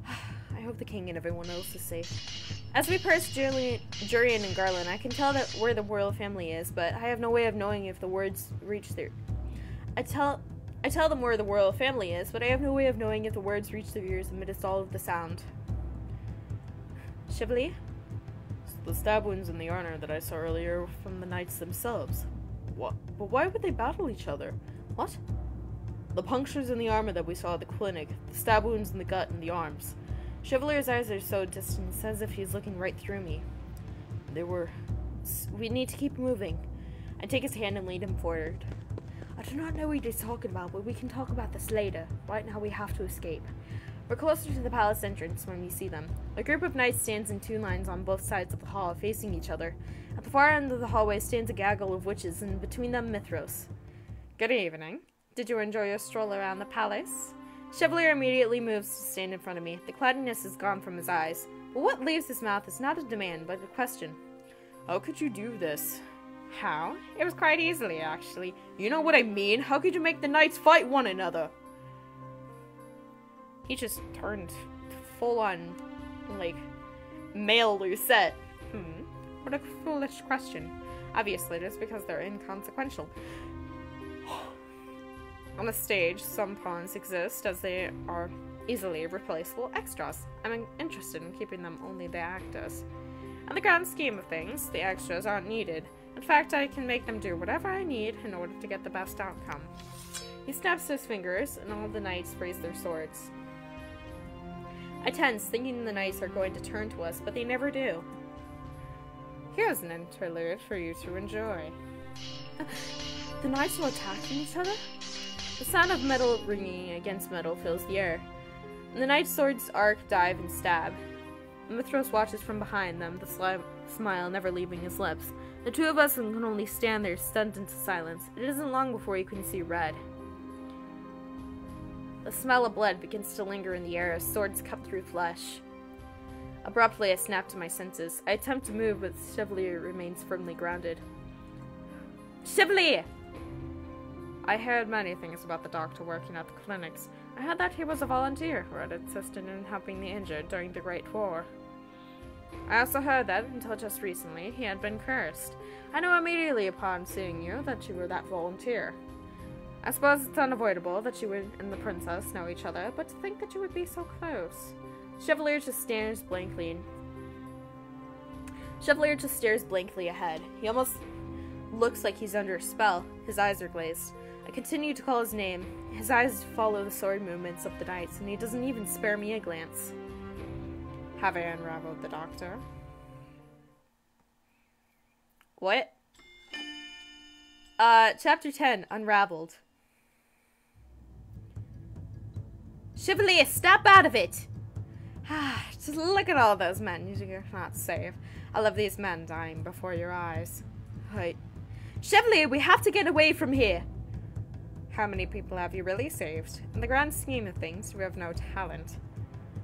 I hope the king and everyone else is safe. As we pass Jurian and Garland, I can tell that where the royal family is, but I have no way of knowing if the words reach their... I tell them where the royal family is, but I have no way of knowing if the words reach their ears amidst all of the sound. Chevalier? The stab wounds in the armor that I saw earlier were from the knights themselves. What? But why would they battle each other? What? The punctures in the armor that we saw at the clinic, the stab wounds in the gut and the arms. Chevalier's eyes are so distant, it's as if he's looking right through me. We need to keep moving. I take his hand and lead him forward. I do not know what he's talking about, but we can talk about this later. Right now we have to escape. We're closer to the palace entrance when we see them. A group of knights stands in 2 lines on both sides of the hall, facing each other. At the far end of the hallway stands a gaggle of witches, and between them Mithros. Good evening. Did you enjoy your stroll around the palace? Chevalier immediately moves to stand in front of me. The cloudiness is gone from his eyes, but what leaves his mouth is not a demand, but a question. How could you do this? How? It was quite easily, actually. You know what I mean? How could you make the knights fight one another? He just turned full-on, like, male Lucette. What a foolish question. Obviously, just because they're inconsequential. On the stage, some pawns exist, as they are easily replaceable extras. I'm interested in keeping them only the actors. In the grand scheme of things, the extras aren't needed. In fact, I can make them do whatever I need in order to get the best outcome. He snaps his fingers, and all the knights raise their swords. I tense, thinking the knights are going to turn to us, but they never do. Here's an interlude for you to enjoy. The knights are attacking each other? The sound of metal ringing against metal fills the air. And the knights' swords arc, dive, and stab. Mithros watches from behind them, the smile never leaving his lips. The 2 of us can only stand there, stunned into silence. It isn't long before you can see red. The smell of blood begins to linger in the air as swords cut through flesh. Abruptly, I snap to my senses. I attempt to move, but Chevalier remains firmly grounded. Chevalier! I heard many things about the doctor working at the clinics. I heard that he was a volunteer who had assisted in helping the injured during the Great War. I also heard that, until just recently, he had been cursed. I knew immediately upon seeing you that you were that volunteer. I suppose it's unavoidable that you and the princess know each other, but to think that you would be so close. Chevalier just stares blankly ahead. He almost looks like he's under a spell. His eyes are glazed. I continue to call his name. His eyes follow the sword movements of the knights, and he doesn't even spare me a glance. Have I unraveled the doctor? What? Chapter 10, Unraveled. Chevalier, step out of it! Just look at all those men you cannot save. All of these men dying before your eyes. Right. Chevalier, we have to get away from here! How many people have you really saved? In the grand scheme of things, you have no talent.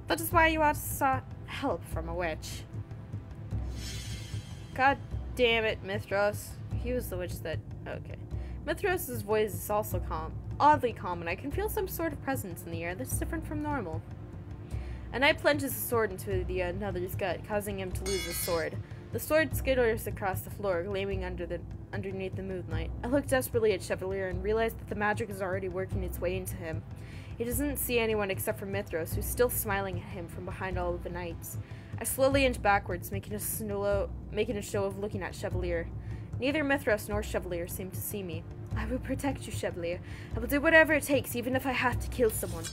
That is why you ought to sought help from a witch. God damn it, Mithros. He was the witch that... Okay. Mithros' voice is also calm. Oddly calm, and I can feel some sort of presence in the air that's different from normal. A knight plunges a sword into the another's gut, causing him to lose his sword. The sword skitters across the floor, gleaming underneath the moonlight. I look desperately at Chevalier and realize that the magic is already working its way into him. He doesn't see anyone except for Mithros, who's still smiling at him from behind all of the knights. I slowly inch backwards, making a show of looking at Chevalier. Neither Mithros nor Chevalier seem to see me. I will protect you, Chevalier. I will do whatever it takes, even if I have to kill someone.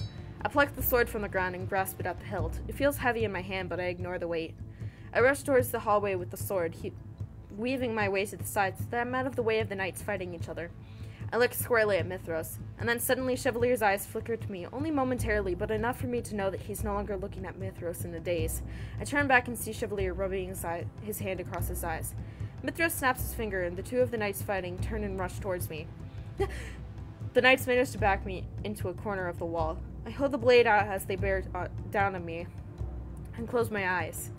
I pluck the sword from the ground and grasp it at the hilt. It feels heavy in my hand, but I ignore the weight. I rush towards the hallway with the sword, weaving my way to the side so that I'm out of the way of the knights fighting each other. I look squarely at Mithros, and then suddenly Chevalier's eyes flicker to me, only momentarily, but enough for me to know that he's no longer looking at Mithros in a daze. I turn back and see Chevalier rubbing his hand across his eyes. Mithros snaps his finger, and the 2 of the knights fighting turn and rush towards me. The knights manage to back me into a corner of the wall. I hold the blade out as they bear down on me, and close my eyes.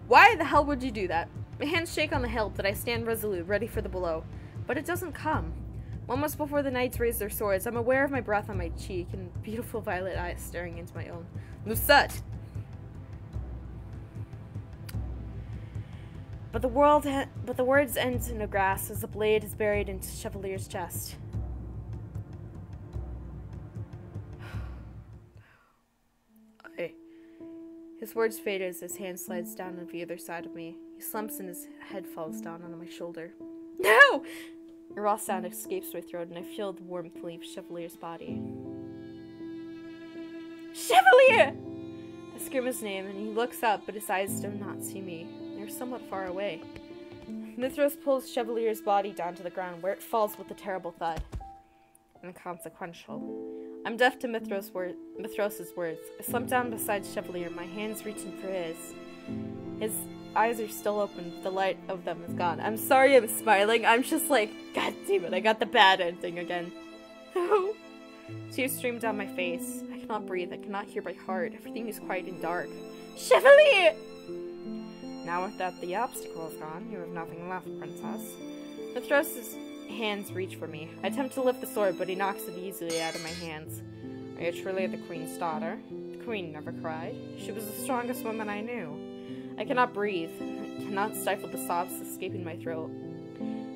Why the hell would you do that? My hands shake on the hilt, but I stand resolute, ready for the blow. But it doesn't come. Almost before the knights raise their swords, I'm aware of my breath on my cheek and beautiful violet eyes staring into my own. Lucette! But the words end in a grasp as the blade is buried into Chevalier's chest. His words fade as his hand slides down on the other side of me. He slumps and his head falls down on my shoulder. No! A raw sound escapes my throat and I feel the warmth leave Chevalier's body. Chevalier! I scream his name and he looks up, but his eyes do not see me. They're somewhat far away. Mithros pulls Chevalier's body down to the ground, where it falls with a terrible thud. Inconsequential. I'm deaf to Mithros's words. I slumped down beside Chevalier, my hands reaching for his. His eyes are still open, but the light of them is gone. I'm sorry I'm smiling. I'm just like, God damn it, I got the bad ending again. Tears streamed down my face. I cannot breathe. I cannot hear my heart. Everything is quiet and dark. Chevalier! Now that the obstacle is gone, you have nothing left, princess. Mithros's hands reach for me. I attempt to lift the sword, but he knocks it easily out of my hands. Are you truly the queen's daughter? The queen never cried. She was the strongest woman I knew. I cannot breathe. I cannot stifle the sobs escaping my throat.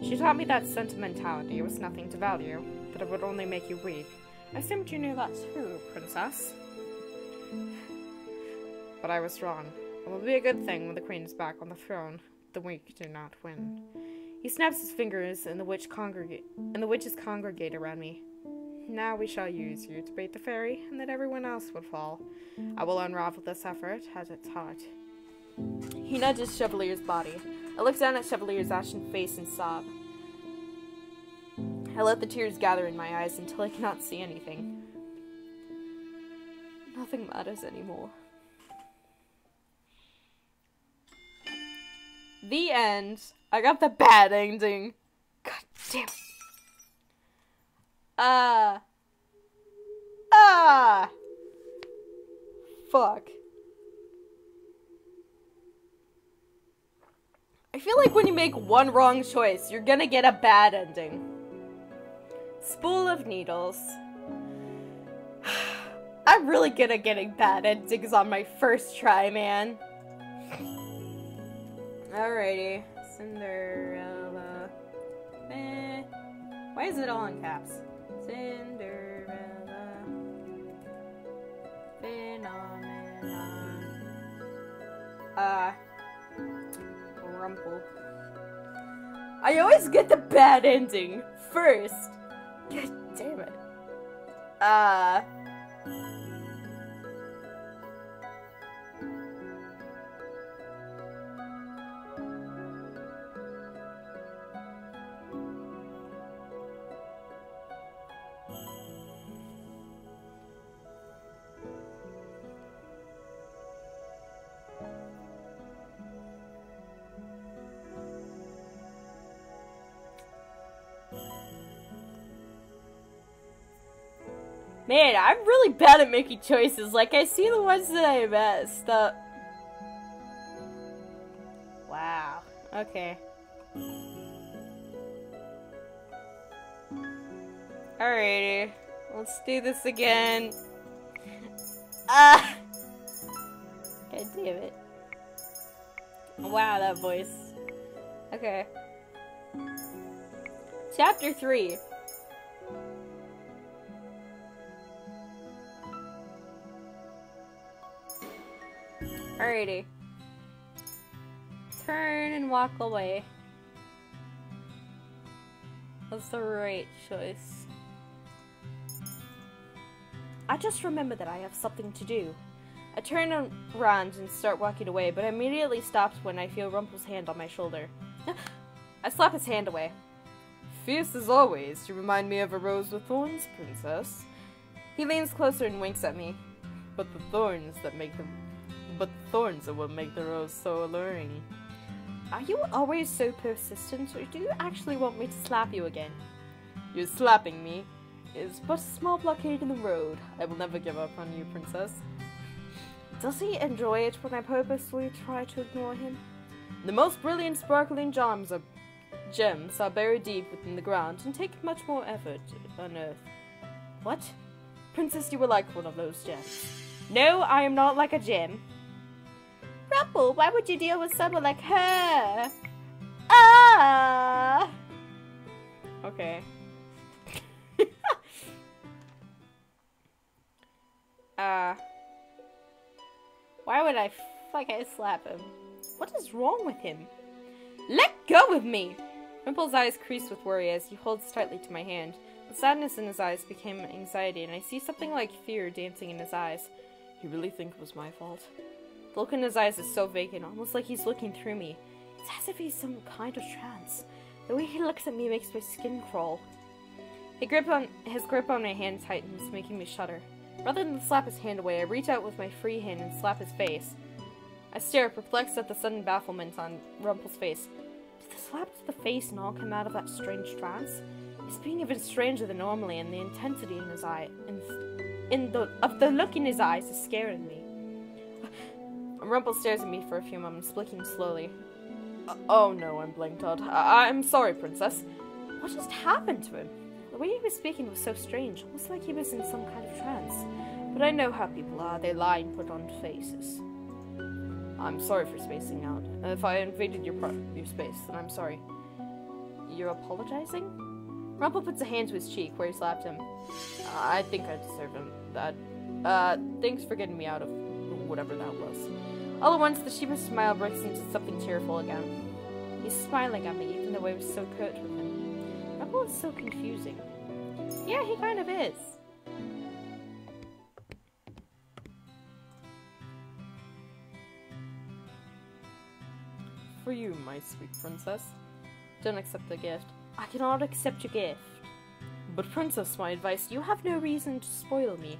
She taught me that sentimentality was nothing to value, that it would only make you weak. I assumed you knew that too, princess. But I was wrong. It will be a good thing when the queen is back on the throne. The weak do not win. He snaps his fingers, and the witches congregate around me. Now we shall use you to bait the fairy, and that everyone else would fall. I will unravel this effort at its heart. He nudges Chevalier's body. I look down at Chevalier's ashen face and sob. I let the tears gather in my eyes until I cannot see anything. Nothing matters anymore. The end. I got the bad ending. God damn it. Fuck. I feel like when you make one wrong choice, you're gonna get a bad ending. Spool of needles. I'm really good at getting bad endings on my first try, man. Alrighty. Cinderella. Why is it all in caps? Cinderella Phenomenon. Rumpel. I always get the bad ending first. God damn it. Man, I'm really bad at making choices. Like, I see the ones that I messed up. Wow. Okay. Alrighty. Let's do this again. God damn it. Wow, that voice. Okay. Chapter 3. Alrighty. Turn and walk away. That's the right choice. I just remember that I have something to do. I turn around and start walking away, but I immediately stopped when I feel Rumpel's hand on my shoulder. I slap his hand away. Fierce as always, you remind me of a rose with thorns, princess. He leans closer and winks at me. But the thorns are what make the rose so alluring. Are you always so persistent, or do you actually want me to slap you again? Your slapping me is but a small blockade in the road. I will never give up on you, princess. Does he enjoy it when I purposely try to ignore him? The most brilliant sparkling gems are buried deep within the ground and take much more effort to unearth. What? Princess, you were like one of those gems. No, I am not like a gem. Rumpel, why would you deal with someone like her? Ah! Okay. Why would I fucking slap him? What is wrong with him? Let go of me! Rumpel's eyes creased with worry as he holds tightly to my hand. The sadness in his eyes became anxiety, and I see something like fear dancing in his eyes. You really think it was my fault? The look in his eyes is so vacant, almost like he's looking through me. It's as if he's some kind of trance. The way he looks at me makes my skin crawl. His grip on my hand tightens, making me shudder. Rather than slap his hand away, I reach out with my free hand and slap his face. I stare, perplexed at the sudden bafflement on Rumpel's face. Did the slap to the face and all come out of that strange trance? He's being even stranger than normally, and the intensity in his eye, of the look in his eyes is scaring me. Rumpel stares at me for a few moments, blinking slowly. Oh no, I'm blinked-eyed. I'm sorry, Princess. What just happened to him? The way he was speaking was so strange, almost like he was in some kind of trance. But I know how people are. They lie and put on faces. I'm sorry for spacing out. If I invaded your space, then I'm sorry. You're apologizing? Rumpel puts a hand to his cheek where he slapped him. I think I deserve that. Thanks for getting me out of whatever that was. All at once, the sheepish smile breaks into something cheerful again. He's smiling at me, even though I was so curt with him. Rumpel is so confusing. Yeah, he kind of is. For you, my sweet princess. Don't accept the gift. I cannot accept your gift. But Princess, my advice, you have no reason to spoil me.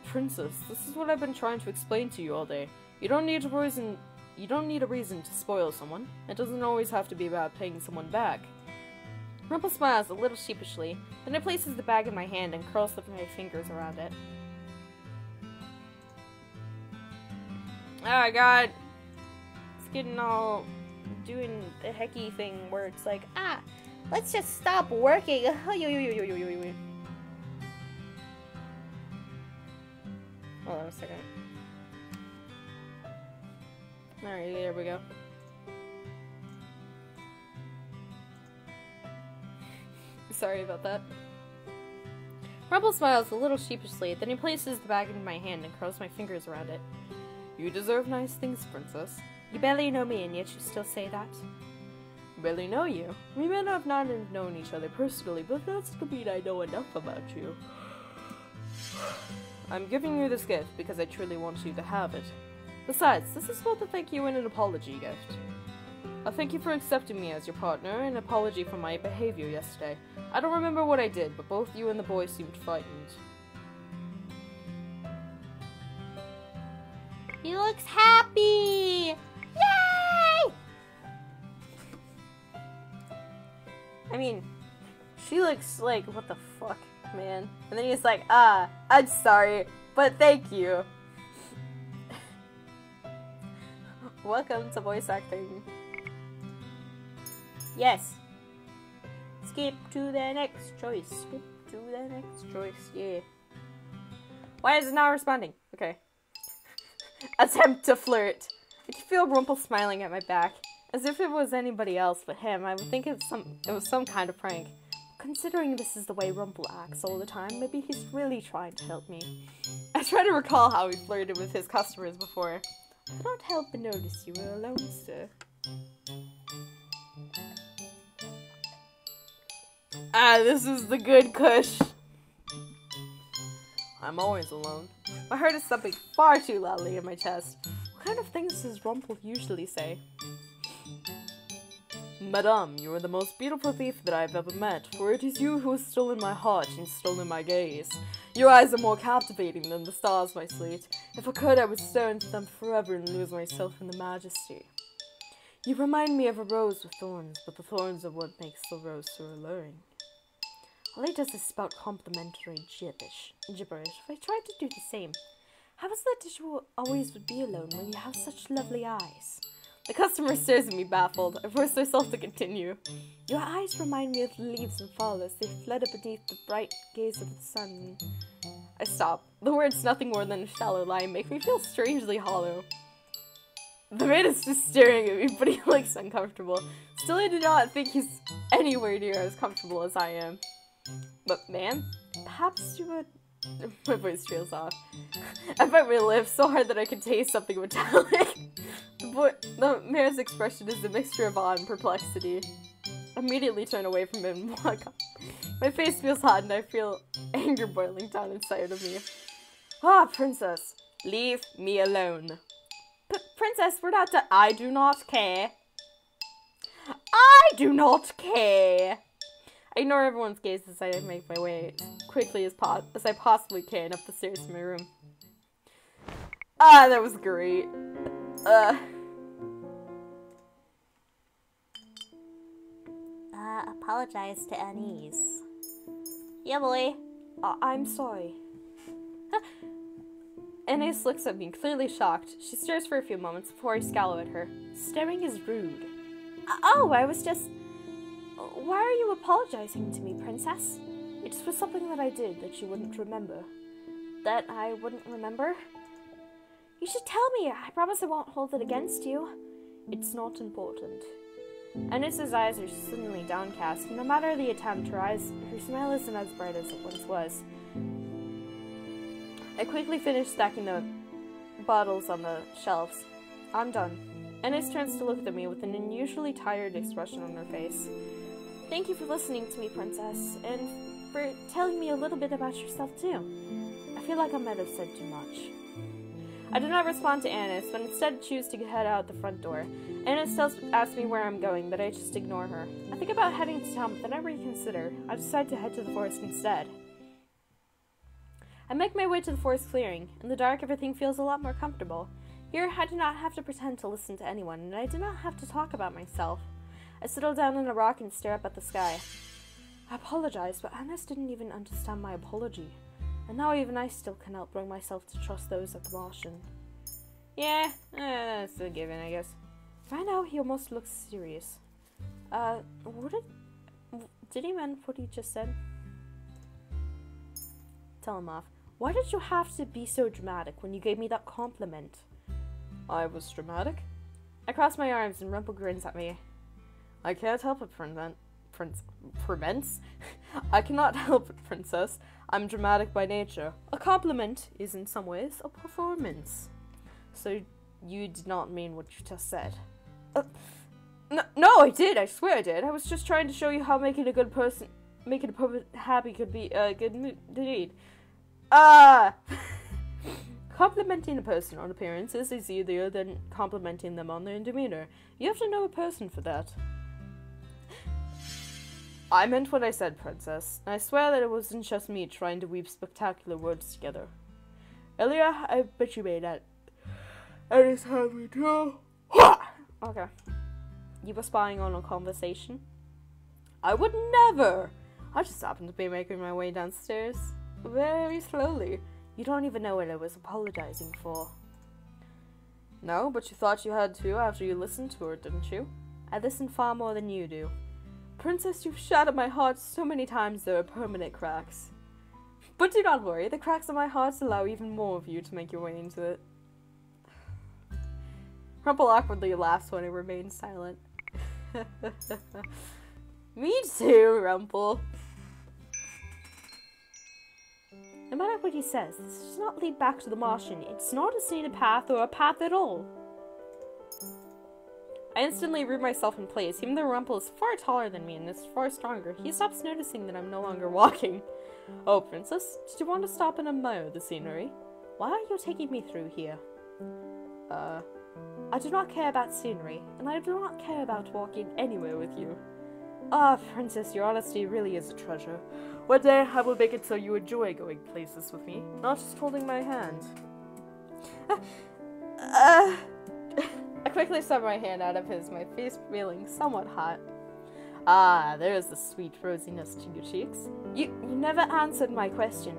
Princess, this is what I've been trying to explain to you all day. You don't need a reason to spoil someone. It doesn't always have to be about paying someone back. Rumpel smiles a little sheepishly, then it places the bag in my hand and curls my fingers around it. Oh god. It's getting all doing the hecky thing where it's like, Let's just stop working. Hold on a second. Alright, there we go. Sorry about that. Rumpel smiles a little sheepishly, then he places the bag in my hand and curls my fingers around it. You deserve nice things, Princess. You barely know me, and yet you still say that? Barely know you. We may not have known each other personally, but that doesn't mean I know enough about you. I'm giving you this gift because I truly want you to have it. Besides, this is both a thank you and an apology gift. A thank you for accepting me as your partner, and an apology for my behavior yesterday. I don't remember what I did, but both you and the boy seemed frightened. He looks happy! Yay! I mean, she looks like, what the fuck, man? And then he's like, I'm sorry, but thank you. Welcome to voice acting. Yes. Skip to the next choice. Skip to the next choice, yeah. Why is it not responding? Okay. Attempt to flirt. I can feel Rumpel smiling at my back. As if it was anybody else but him, I would think it was some kind of prank. Considering this is the way Rumpel acts all the time, maybe he's really trying to help me. I try to recall how he flirted with his customers before. I cannot help but notice you were alone, sir. This is the good kush. I'm always alone. My heart is thumping far too loudly in my chest. What kind of things does Rumpel usually say? Madame, you are the most beautiful thief that I have ever met, for it is you who has stolen my heart and stolen my gaze. Your eyes are more captivating than the stars, my sweet. If I could, I would stare into them forever and lose myself in the majesty. You remind me of a rose with thorns, but the thorns are what makes the rose so alluring. All he does is spout complimentary gibberish. If I tried to do the same, how is it that you always would be alone when you have such lovely eyes? The customer stares at me baffled. I force myself to continue. Your eyes remind me of the leaves and fall as they flutter beneath the bright gaze of the sun. I stop. The words nothing more than a shallow lie make me feel strangely hollow. The man is just staring at me, but he looks uncomfortable. Still, I do not think he's anywhere near as comfortable as I am. But man, perhaps you would... My voice trails off. I bite my lips so hard that I can taste something metallic. The man's expression is a mixture of awe and perplexity. I immediately turn away from him and walk on. My face feels hot and I feel anger boiling down inside of me. Princess, leave me alone. Princess, we're not to- I do not care. I do not care. I ignore everyone's gaze as I make my way as quickly as I possibly can up the stairs to my room. Ah, that was great. Apologize to Annie's. Yeah, boy. I'm sorry. Anais looks at me, clearly shocked. She stares for a few moments before I scowl at her. Staring is rude. I was just... Why are you apologizing to me, princess? It's for something that I did that you wouldn't remember. That I wouldn't remember? You should tell me. I promise I won't hold it against you. It's not important. Anis's eyes are suddenly downcast, and no matter the attempt, her smile isn't as bright as it once was. I quickly finish stacking the bottles on the shelves. I'm done. Anis turns to look at me with an unusually tired expression on her face. Thank you for listening to me, princess, and for telling me a little bit about yourself, too. I feel like I might have said too much. I do not respond to Anis, but instead choose to head out the front door. Anis asks me where I'm going, but I just ignore her. I think about heading to town, but then I reconsider. I decide to head to the forest instead. I make my way to the forest clearing. In the dark, everything feels a lot more comfortable. Here, I do not have to pretend to listen to anyone, and I do not have to talk about myself. I settle down on a rock and stare up at the sky. I apologize, but Anis didn't even understand my apology. And now even I still cannot bring myself to trust those at the Martian. Yeah, that's a given, I guess. Right now, he almost looks serious. Did he mean what he just said? Tell him off. Why did you have to be so dramatic when you gave me that compliment? I was dramatic? I cross my arms and Rumpel grins at me. I can't help it, I cannot help it, princess. I'm dramatic by nature. A compliment is in some ways a performance. So you did not mean what you just said? No, I did. I swear I did. I was just trying to show you how making a puppet happy could be a good deed. Complimenting a person on appearances is easier than complimenting them on their demeanor. You have to know a person for that. I meant what I said, princess. I swear that it wasn't just me trying to weave spectacular words together. Earlier, I bet you made that. And it's had me too. Okay. You were spying on a conversation? I would never! I just happened to be making my way downstairs. Very slowly. You don't even know what I was apologizing for. No, but you thought you had to after you listened to her, didn't you? I listen far more than you do. Princess, you've shattered my heart so many times there are permanent cracks. But do not worry, the cracks in my heart allow even more of you to make your way into it. Rumpel awkwardly laughs when I remain silent. Me too, Rumpel. No matter what he says, this does not lead back to the Martian. It's not a scenic path or a path at all. I instantly root myself in place. Even though Rumpel is far taller than me and is far stronger, he stops noticing that I'm no longer walking. Oh, princess, did you want to stop and admire the scenery? Why are you taking me through here? I do not care about scenery, and I do not care about walking anywhere with you. Ah, princess, your honesty really is a treasure. One day I will make it so you enjoy going places with me, not just holding my hand. I quickly swept my hand out of his, my face feeling somewhat hot. Ah, there is the sweet rosiness to your cheeks. You never answered my question.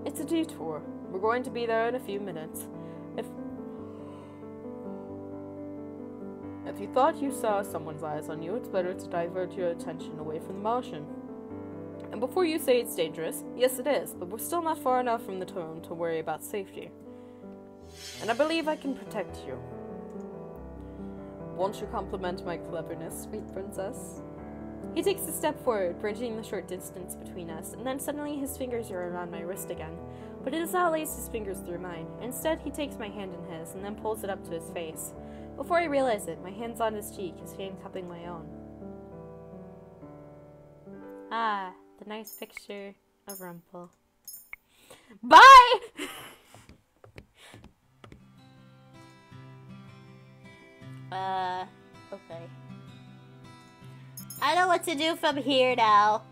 It's a detour. We're going to be there in a few minutes. If you thought you saw someone's eyes on you, it's better to divert your attention away from the Martian. And before you say it's dangerous, yes it is, but we're still not far enough from the throne to worry about safety. And I believe I can protect you. Won't you compliment my cleverness, sweet princess? He takes a step forward, bridging the short distance between us, and then suddenly his fingers are around my wrist again. But it does not lace his fingers through mine. Instead, he takes my hand in his, and then pulls it up to his face. Before I realize it, my hand's on his cheek, his hand cupping my own. Ah, the nice picture of Rumpel. Bye! Okay. I know what to do from here now.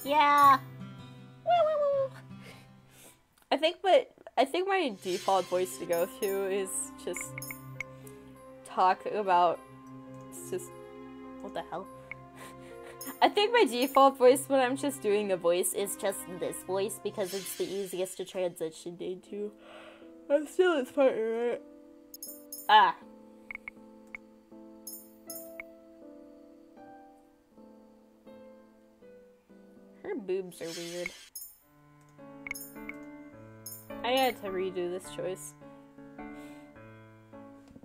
Yeah. I think my default voice to go to is just talk about what the hell? I think my default voice when I'm just doing a voice is just this voice because it's the easiest to transition into. I'm still its partner, right? Ah. Her boobs are weird. I had to redo this choice.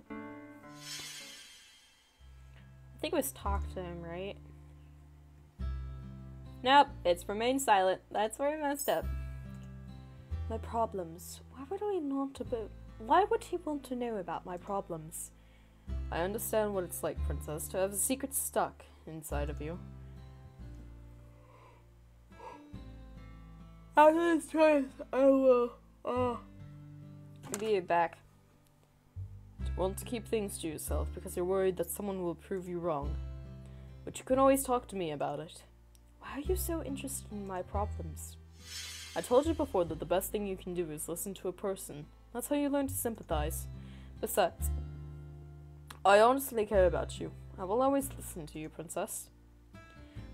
I think it was talk to him, right? Nope, it's remain silent. That's where I messed up. My problems. Why would he want to know about my problems? I understand what it's like, Princess, to have a secret stuck inside of you. After this choice, I will, be back. You want to keep things to yourself because you're worried that someone will prove you wrong. But you can always talk to me about it. Why are you so interested in my problems? I told you before that the best thing you can do is listen to a person. That's how you learn to sympathize. Besides, I honestly care about you. I will always listen to you, Princess.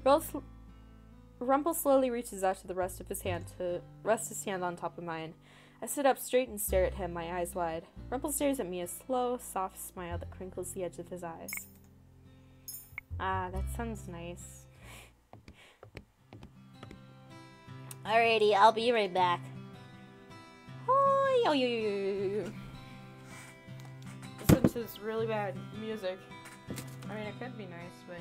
Rumpel slowly reaches out to the rest of his hand to rest his hand on top of mine. I sit up straight and stare at him, my eyes wide. Rumpel stares at me, a slow, soft smile that crinkles the edge of his eyes. Ah, that sounds nice. Alrighty, I'll be right back. Listen to this really bad music. I mean, it could be nice, but...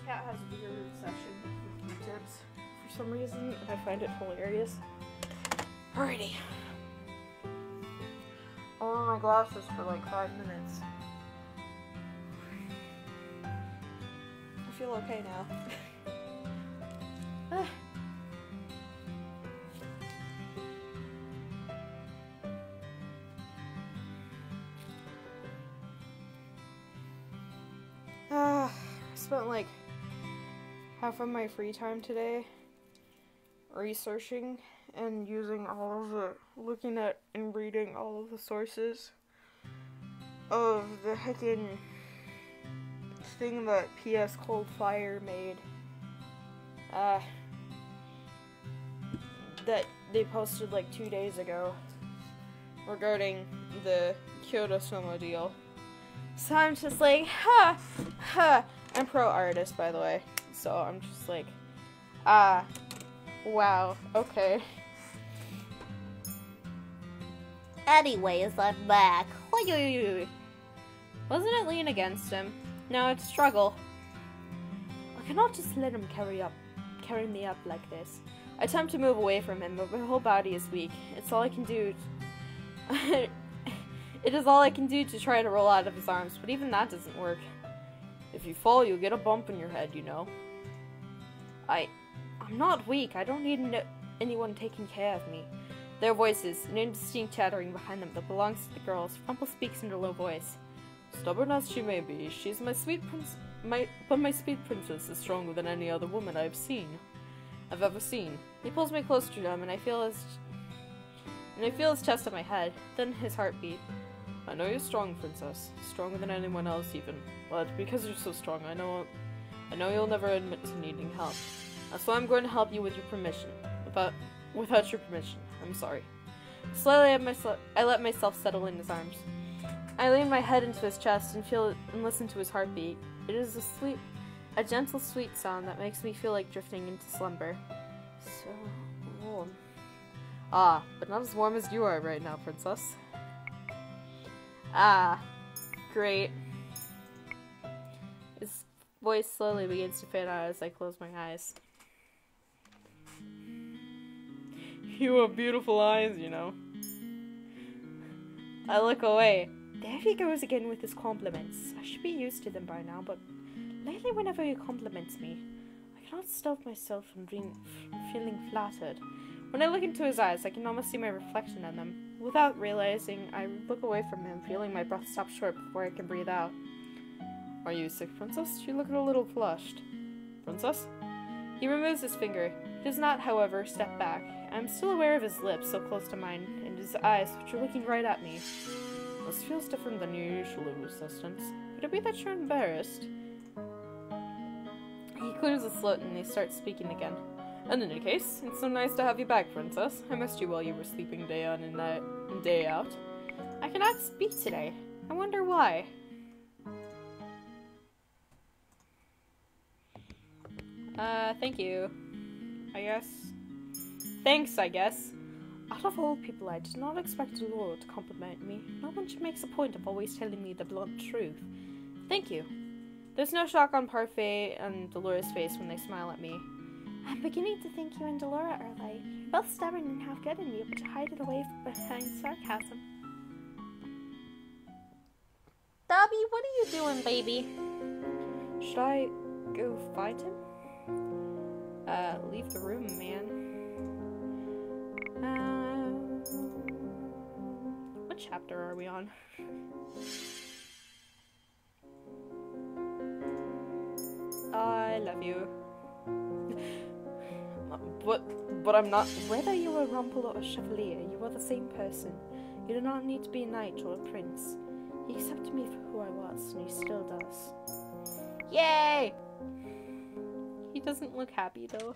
cat has a weird obsession with Q-tips for some reason, and I find it hilarious. Alrighty. I'll wear my glasses for like 5 minutes. I feel okay now. I spent like half of my free time today researching and using all of the, looking at and reading all of the sources of the heckin' thing that PS Cold Fire made. That they posted like 2 days ago regarding the Kyoto Sumo deal. So I'm just like, I'm pro artist, by the way. So I'm just like, wow, okay. Anyways, I'm back. Wasn't it lean against him? No, it's struggle. I cannot just let him carry me up like this. I attempt to move away from him, but my whole body is weak. It's all I can do. It is all I can do to try to roll out of his arms, but even that doesn't work. If you fall, you'll get a bump in your head, you know. I'm not weak. I don't need anyone taking care of me. Their voices, an indistinct chattering behind them that belongs to the girls. Rumpel speaks in a low voice. Stubborn as she may be, she's my sweet but my sweet princess is stronger than any other woman I've ever seen. He pulls me closer to him, and I feel his chest on my head, then his heartbeat. I know you're strong, princess. Stronger than anyone else, even. But because you're so strong, I know you'll never admit to needing help. That's why I'm going to help you with your permission. Without your permission. I'm sorry. Slowly, I let myself settle in his arms. I lean my head into his chest and listen to his heartbeat. It is a gentle, sweet sound that makes me feel like drifting into slumber. So warm. Ah, but not as warm as you are right now, princess. Ah, great. His voice slowly begins to fade out as I close my eyes. You have beautiful eyes, you know. I look away. There he goes again with his compliments. I should be used to them by now, but lately whenever he compliments me, I cannot stop myself from feeling flattered. When I look into his eyes, I can almost see my reflection in them. Without realizing, I look away from him, feeling my breath stop short before I can breathe out. Are you sick, princess? You look a little flushed. Princess? He removes his finger. He does not, however, step back. I am still aware of his lips so close to mine, and his eyes, which are looking right at me. This feels different than your usual resistance. Could it be that you're embarrassed? He clears his throat and he starts speaking again. In any case, it's so nice to have you back, princess. I missed you while you were sleeping day on and day out. I cannot speak today. I wonder why. Thank you. I guess. Thanks, I guess. Out of all people, I did not expect Delora to compliment me. No one should make a point of always telling me the blunt truth. Thank you. There's no shock on Parfait and Delora's face when they smile at me. I'm beginning to think you and Delora are like, you're both stubborn and half good and able to hide it away behind sarcasm. Dobby, what are you doing, baby? Should I go find him? Leave the room, man. What chapter are we on? I love you. But I'm not. Whether you are Rumpel or a Chevalier, you are the same person. You do not need to be a knight or a prince. He accepted me for who I was, and he still does. Yay! He doesn't look happy, though.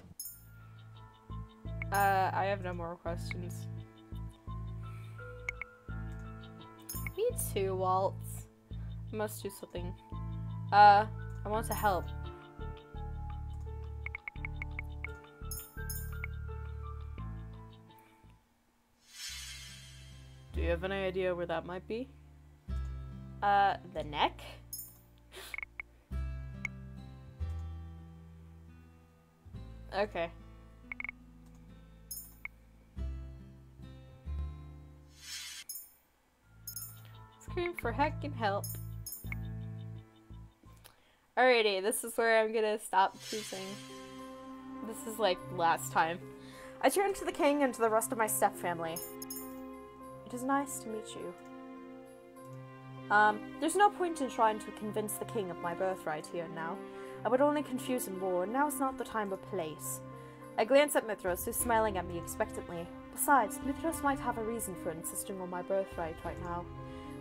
I have no more questions. Me too, Waltz. I must do something. I want to help. Do you have any idea where that might be? The neck? Okay. Scream for heckin' help. Alrighty, this is where I'm gonna stop choosing. This is like last time. I turn to the king and to the rest of my step family. It is nice to meet you. There's no point in trying to convince the king of my birthright here now. I would only confuse him more, and now is not the time or place. I glance at Mithras, who's smiling at me expectantly. Besides, Mithras might have a reason for insisting on my birthright right now.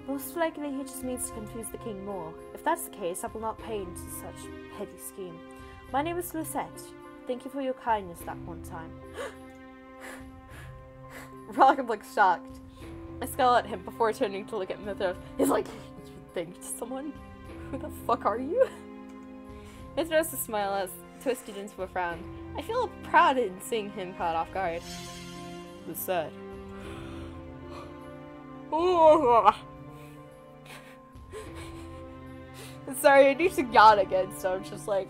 Most likely he just needs to confuse the king more. If that's the case, I will not pay into such petty scheme. My name is Lucette. Thank you for your kindness that one time. Rock'em looks shocked. I scowl at him before turning to look at Mithras. He's like, you thanked someone? Who the fuck are you? Mithras' smile has twisted into a frown. I feel proud in seeing him caught off guard. Lucette. Sorry, I need to yawn again, so I'm just like...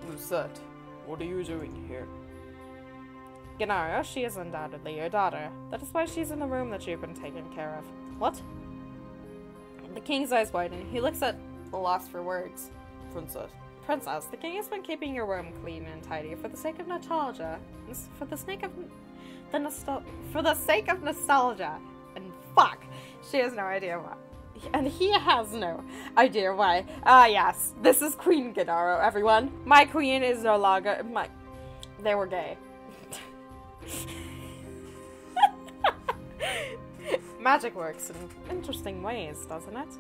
Lucette, what are you doing here? Gennaro, she is undoubtedly your daughter. That is why she's in the room that you've been taken care of. What? The king's eyes widen. He looks at a loss for words. Princess, the king has been keeping your room clean and tidy for the sake of nostalgia. For the sake of nostalgia. And fuck, she has no idea why. And he has no idea why. Yes, this is Queen Gennaro, everyone. My queen is no longer They were gay. Magic works in interesting ways, doesn't it?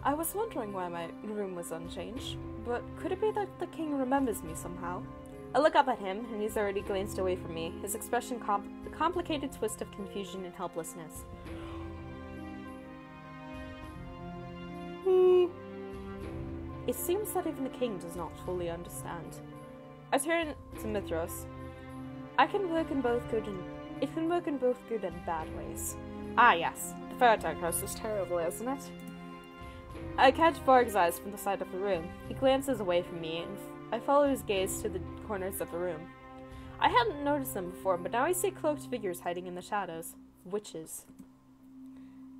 I was wondering why my room was unchanged, but could it be that the king remembers me somehow? I look up at him, and he's already glanced away from me, his expression a complicated twist of confusion and helplessness. It seems that even the king does not fully understand. I turn to Mithras. It can work in both good and bad ways. Ah, yes. The fairy curse is terrible, isn't it? I catch Varg's eyes from the side of the room. He glances away from me, and I follow his gaze to the corners of the room. I hadn't noticed them before, but now I see cloaked figures hiding in the shadows. Witches.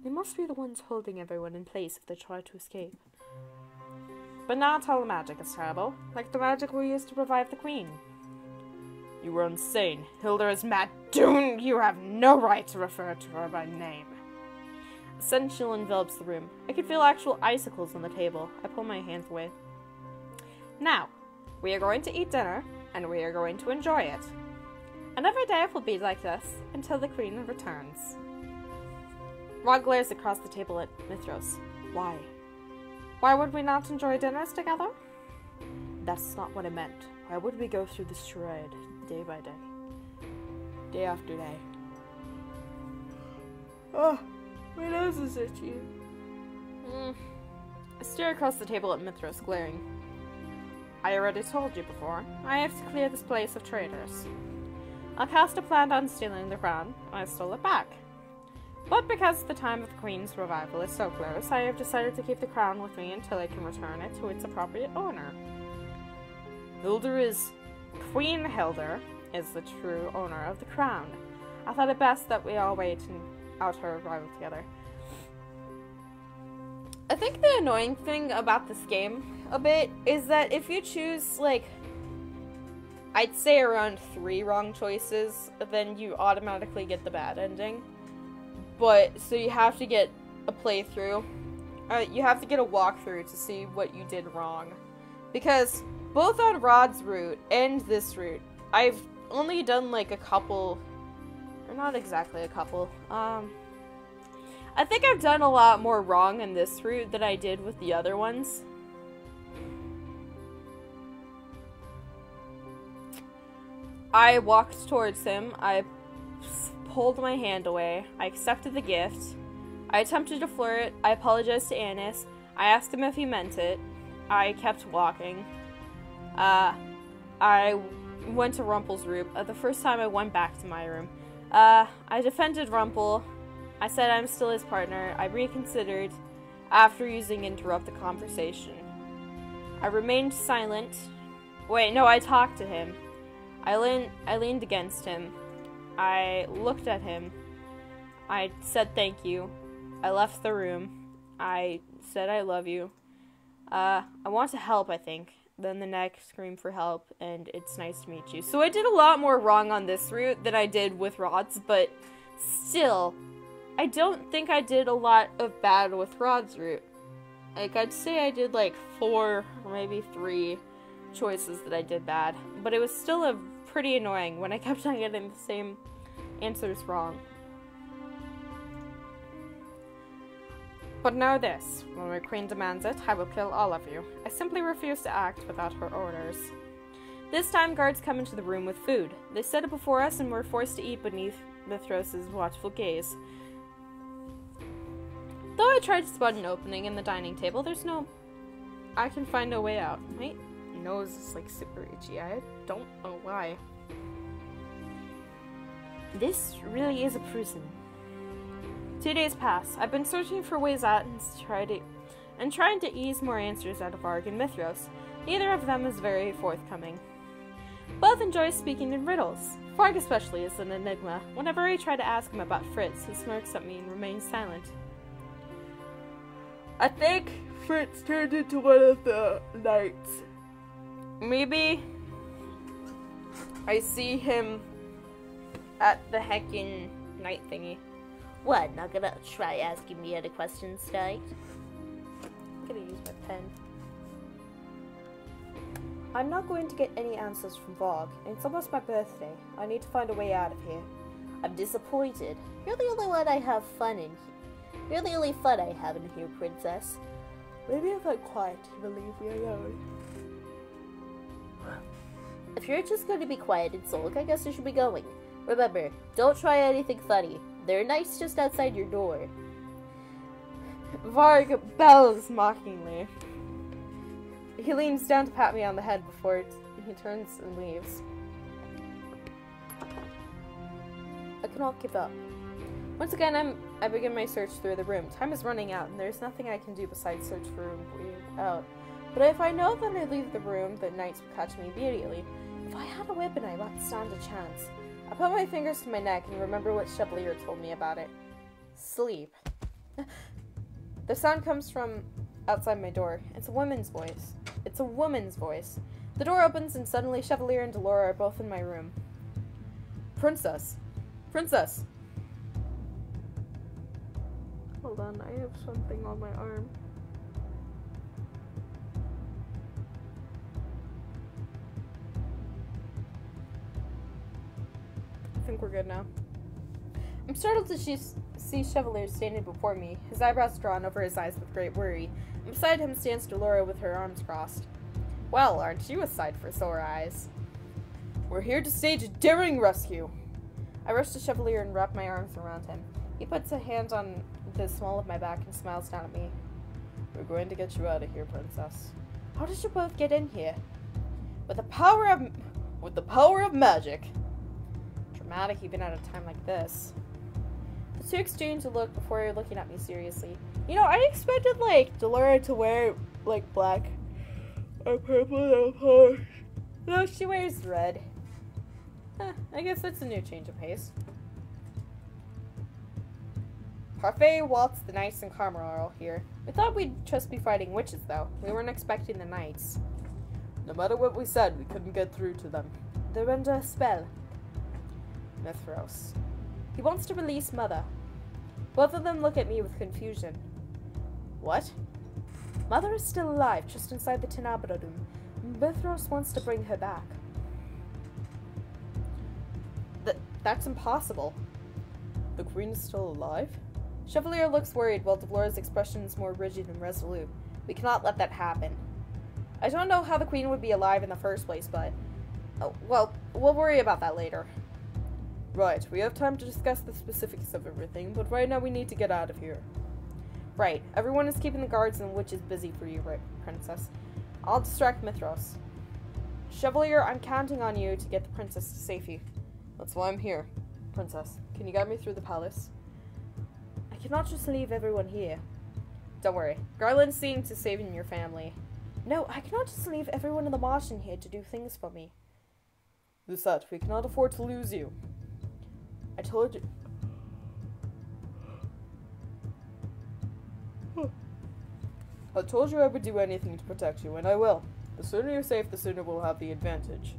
They must be the ones holding everyone in place if they try to escape. But not all the magic is terrible, like the magic we used to revive the queen. You were insane. Hilda is mad. Dune, you have no right to refer to her by name. A sudden chill envelops the room. I could feel actual icicles on the table. I pull my hands away. Now, we are going to eat dinner, and we are going to enjoy it. And every day will be like this, until the queen returns. Rod glares across the table at Mithras. Why? Why would we not enjoy dinners together? That's not what I meant. Why would we go through this charade, day by day? Day after day. Oh, my nose is itchy. I stare across the table at Mithras, glaring. I already told you before. I have to clear this place of traitors. I'll cast a plan on stealing the crown. I stole it back. But because the time of the Queen's revival is so close, I have decided to keep the crown with me until I can return it to its appropriate owner. Queen Hilda is the true owner of the crown. I thought it best that we all wait out her arrival together. I think the annoying thing about this game a bit is that if you choose, like, I'd say around 3 wrong choices, then you automatically get the bad ending. But, so you have to get a playthrough. You have to get a walkthrough to see what you did wrong. Because both on Rod's route and this route, I've only done like a couple, or not exactly a couple. I think I've done a lot more wrong in this route than I did with the other ones. I walked towards him. I pulled my hand away. I accepted the gift. I attempted to flirt. I apologized to Annis. I asked him if he meant it. I kept walking. I went to Rumpel's room. The first time I went back to my room. I defended Rumpel. I said I'm still his partner. I reconsidered after using interrupt the conversation. I remained silent. Wait, no, I talked to him. I leaned against him. I looked at him. I said thank you. I left the room. I said I love you. I want to help, I think. Then the neck screamed for help, and it's nice to meet you. So I did a lot more wrong on this route than I did with Rod's, but still, I don't think I did a lot of bad with Rod's route. Like, I'd say I did like 4 or maybe 3 choices that I did bad, but it was still pretty annoying when I kept on getting the same answers wrong. But know this, when my queen demands it, I will kill all of you. I simply refuse to act without her orders. This time, guards come into the room with food. They set it before us and we're forced to eat beneath Mithros' watchful gaze. Though I tried to spot an opening in the dining table, I can find no way out. My nose is like super itchy. I don't know why. This really is a prison. 2 days pass. I've been searching for ways out and trying to ease more answers out of Varg and Mithros. Neither of them is very forthcoming. Both enjoy speaking in riddles. Varg especially is an enigma. Whenever I try to ask him about Fritz, he smirks at me and remains silent. I think Fritz turned into one of the knights. Maybe I see him at the heckin' night thingy. What, not gonna try asking me any questions tonight? I'm gonna use my pen. I'm not going to get any answers from Vogue. It's almost my birthday. I need to find a way out of here. I'm disappointed. You're the only one I have fun in. You're the only fun I have in here, princess. Maybe if I'm quiet, you'll leave me alone. If you're just going to be quiet and sulk, I guess you should be going. Remember, don't try anything funny. There are knights just outside your door. Varg bells mockingly. He leans down to pat me on the head before he turns and leaves. I cannot give up. Once again, I begin my search through the room. Time is running out, and there's nothing I can do besides search for a way out. But if I know that I leave the room, the knights will catch me immediately. If I had a weapon, I might stand a chance. I put my fingers to my neck and remember what Chevalier told me about it. Sleep. The sound comes from outside my door. It's a woman's voice. It's a woman's voice. The door opens and suddenly Chevalier and Delora are both in my room. Princess. Princess. Hold on, I have something on my arm. I think we're good now. I'm startled to see Chevalier standing before me, his eyebrows drawn over his eyes with great worry, and beside him stands Delora with her arms crossed. Well, aren't you a sight for sore eyes? We're here to stage a daring rescue. I rush to Chevalier and wrap my arms around him. He puts a hand on the small of my back and smiles down at me. We're going to get you out of here, princess. How did you both get in here? With the power of magic. Dramatic even at a time like this. The two exchange a look before looking at me seriously. You know, I expected, like, Delora to wear, like, black or purple nail polish. No, she wears red. I guess that's a new change of pace. Parfait, Waltz, the Knights, and Karma are all here. We thought we'd just be fighting witches, though. We weren't expecting the Knights. No matter what we said, we couldn't get through to them. They're under a spell. Mithros. He wants to release Mother. Both of them look at me with confusion. What? Mother is still alive, just inside the Tenabradum. Mithros wants to bring her back. That's impossible. The Queen is still alive? Chevalier looks worried while Delora's expression is more rigid and resolute. We cannot let that happen. I don't know how the Queen would be alive in the first place, but... Oh, well, we'll worry about that later. Right, we have time to discuss the specifics of everything, but right now we need to get out of here. Right, everyone is keeping the guards and witches busy for you, right, Princess. I'll distract Mithros. Chevalier, I'm counting on you to get the princess to safety. That's why I'm here. Princess, can you guide me through the palace? cannot just leave everyone here. Don't worry. Garland's seeing to saving your family. No, I cannot just leave everyone in the marsh in here to do things for me. Lucette, we cannot afford to lose you. I told you... I told you I would do anything to protect you, and I will. The sooner you're safe, the sooner we'll have the advantage.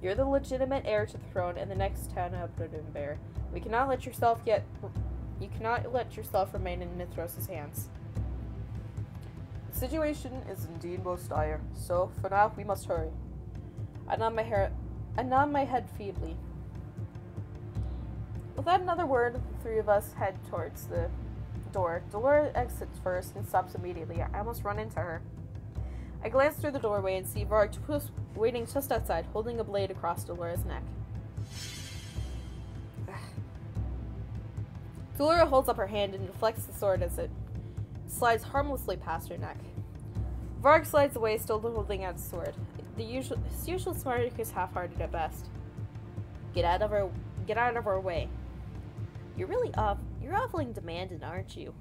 You're the legitimate heir to the throne and the next town up Bear. We cannot let yourself You cannot let yourself remain in Mithros' hands. The situation is indeed most dire, so for now we must hurry. I nod my head feebly. Without another word, the three of us head towards the door. Delora exits first and stops immediately. I almost run into her. I glance through the doorway and see Varg waiting just outside, holding a blade across Delora's neck. Delora holds up her hand and deflects the sword as it slides harmlessly past her neck. Varg slides away, still holding out the sword. His usual Smartick is half-hearted at best. Get out of our way. You're awfully demanding, aren't you?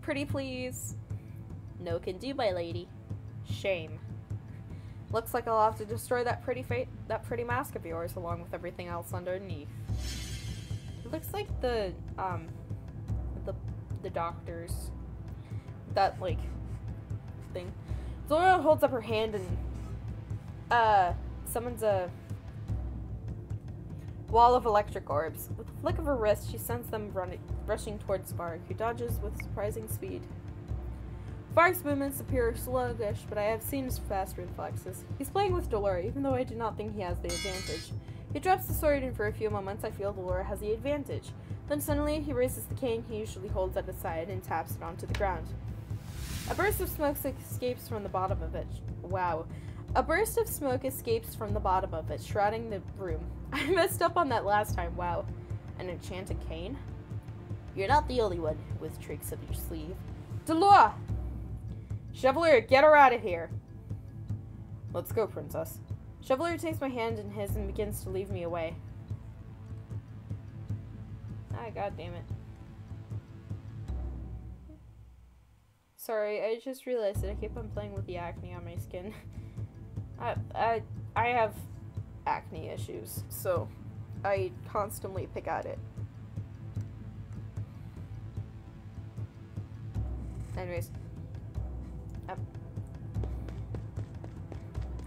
Pretty please. No can do, my lady. Shame. Looks like I'll have to destroy that pretty mask of yours along with everything else underneath. It looks like the doctors. That, like, thing. Zora holds up her hand and, summons a wall of electric orbs. With a flick of her wrist, she sends them rushing towards Varg, who dodges with surprising speed. Varg's movements appear sluggish, but I have seen his fast reflexes. He's playing with Delora, even though I do not think he has the advantage. He drops the sword, and for a few moments I feel Delora has the advantage. Then suddenly he raises the cane he usually holds at his side and taps it onto the ground. A burst of smoke escapes from the bottom of it. Wow. A burst of smoke escapes from the bottom of it, shrouding the room. I messed up on that last time, wow. An enchanted cane? You're not the only one with tricks up your sleeve. Delora! Chevalier, get her out of here! Let's go, princess. Chevalier takes my hand in his and begins to lead me away. Ah, god damn it. Sorry, I just realized that I keep on playing with the acne on my skin. I have acne issues, so I constantly pick at it. Anyways.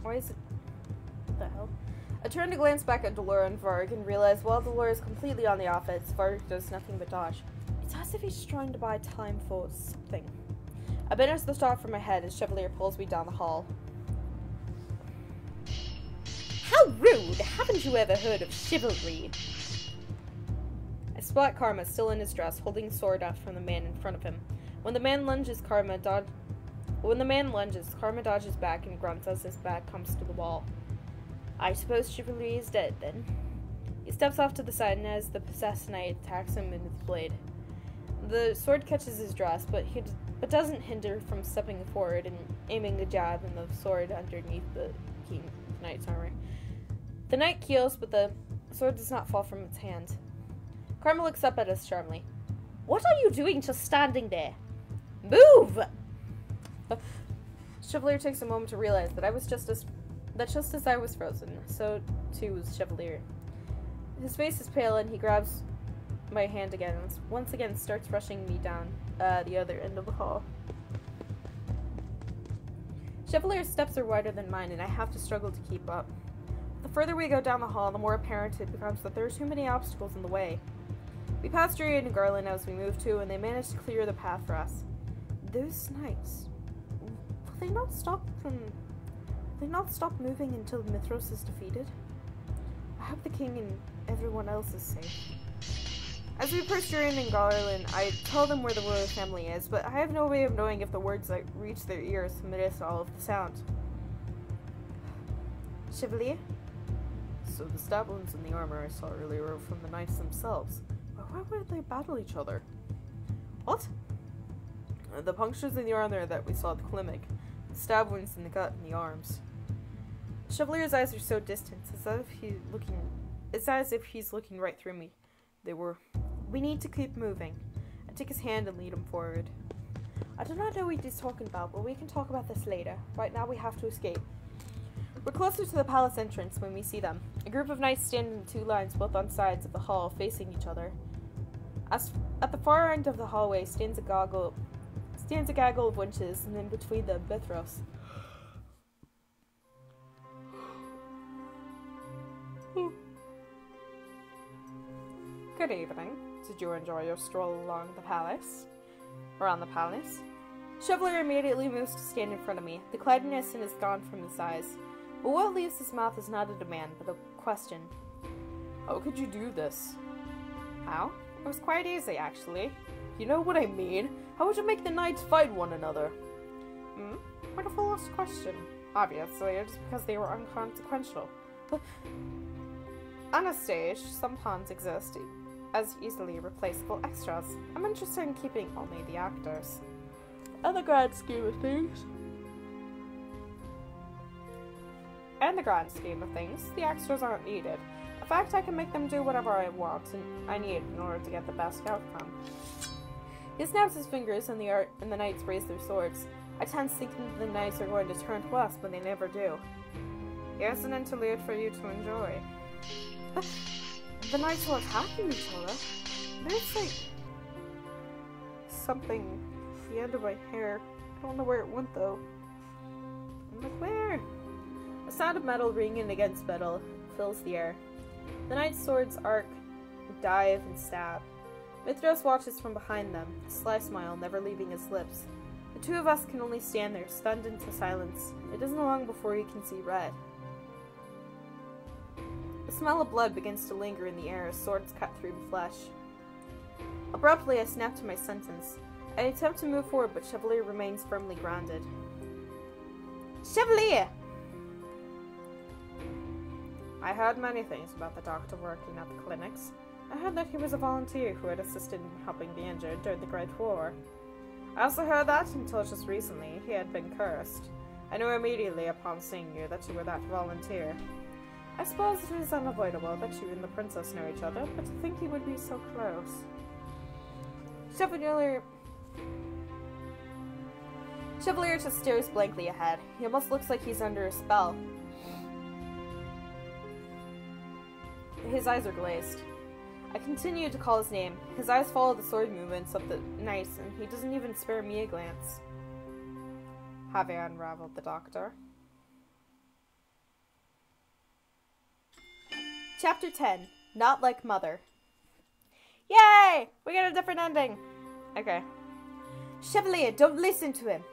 Why is it... What the hell? I turn to glance back at Delora and Varg and realize while Delora is completely on the offense, Varg does nothing but dodge. It's as if he's trying to buy time for something. I banish the thought from my head as Chevalier pulls me down the hall. How rude! Haven't you ever heard of chivalry? I spot Karma still in his dress, holding the sword out from the man in front of him. When the man lunges, Karma dodges back and grunts as his back comes to the wall. I suppose chivalry is dead, then. He steps off to the side, and as the possessed knight attacks him with his blade. The sword catches his dress, but doesn't hinder from stepping forward and aiming a jab in the sword underneath the knight's armor. The knight keels, but the sword does not fall from its hand. Karma looks up at us sharply. What are you doing just standing there? Move! Chevalier takes a moment to realize that just as I was frozen, so too was Chevalier. His face is pale and he grabs my hand again and once again starts rushing me down the other end of the hall. Chevalier's steps are wider than mine and I have to struggle to keep up. The further we go down the hall, the more apparent it becomes that there are too many obstacles in the way. We pass Julian and Garland as we move to, and they manage to clear the path for us. Those knights, will they not stop moving until Mithros is defeated? I hope the king and everyone else is safe. As we approach Julian and Garland, I tell them where the royal family is, but I have no way of knowing if the words that reach their ears amidst all of the sound. Chevalier? So the stab wounds in the armor I saw earlier were from the knights themselves. But why would they battle each other? What? The punctures in the armor that we saw at the clinic. The stab wounds in the gut and the arms. Chevalier's eyes are so distant, it's as if he's looking right through me. We need to keep moving. I take his hand and lead him forward. I do not know what he's talking about, but we can talk about this later. Right now we have to escape. We're closer to the palace entrance when we see them. A group of knights stand in 2 lines, both on sides of the hall, facing each other. At the far end of the hallway stands a gaggle of wenches, and in between them, Mithras. Good evening. Did you enjoy your stroll around the palace? Chevalier immediately moves to stand in front of me. The cloudiness is gone from his eyes. But what leaves his mouth is not a demand, but a question. How could you do this? How? It was quite easy, actually. You know what I mean? How would you make the knights fight one another? What a foolish question. Obviously, it's because they were inconsequential. But on a stage, some pawns exist as easily replaceable extras. I'm interested in keeping only the actors. In the grand scheme of things, the extras aren't needed. In fact, I can make them do whatever I want and I need in order to get the best outcome. He snaps his fingers and the knights raise their swords. I tense thinking the knights are going to turn to us, but they never do. Here's an interlude for you to enjoy. The knights are attacking each other. There's like something at the end of my hair. I don't know where it went though. I'm like, where? A sound of metal ringing against metal fills the air. The knight's swords arc, dive, and stab. Mithras watches from behind them, a sly smile never leaving his lips. The 2 of us can only stand there, stunned into silence. It isn't long before we can see red. The smell of blood begins to linger in the air as swords cut through the flesh. Abruptly, I snap to my sentence. I attempt to move forward, but Chevalier remains firmly grounded. Chevalier! I heard many things about the doctor working at the clinics. I heard that he was a volunteer who had assisted in helping the injured during the Great War. I also heard that, until just recently, he had been cursed. I knew immediately upon seeing you that you were that volunteer. I suppose it is unavoidable that you and the princess know each other, but to think he would be so close. Chevalier just stares blankly ahead. He almost looks like he's under a spell. His eyes are glazed. I continue to call his name. His eyes follow the sword movements of the knights, and he doesn't even spare me a glance. Have I unraveled the doctor? Chapter 10. Not Like Mother. Yay! We got a different ending! Okay. Chevalier, don't listen to him!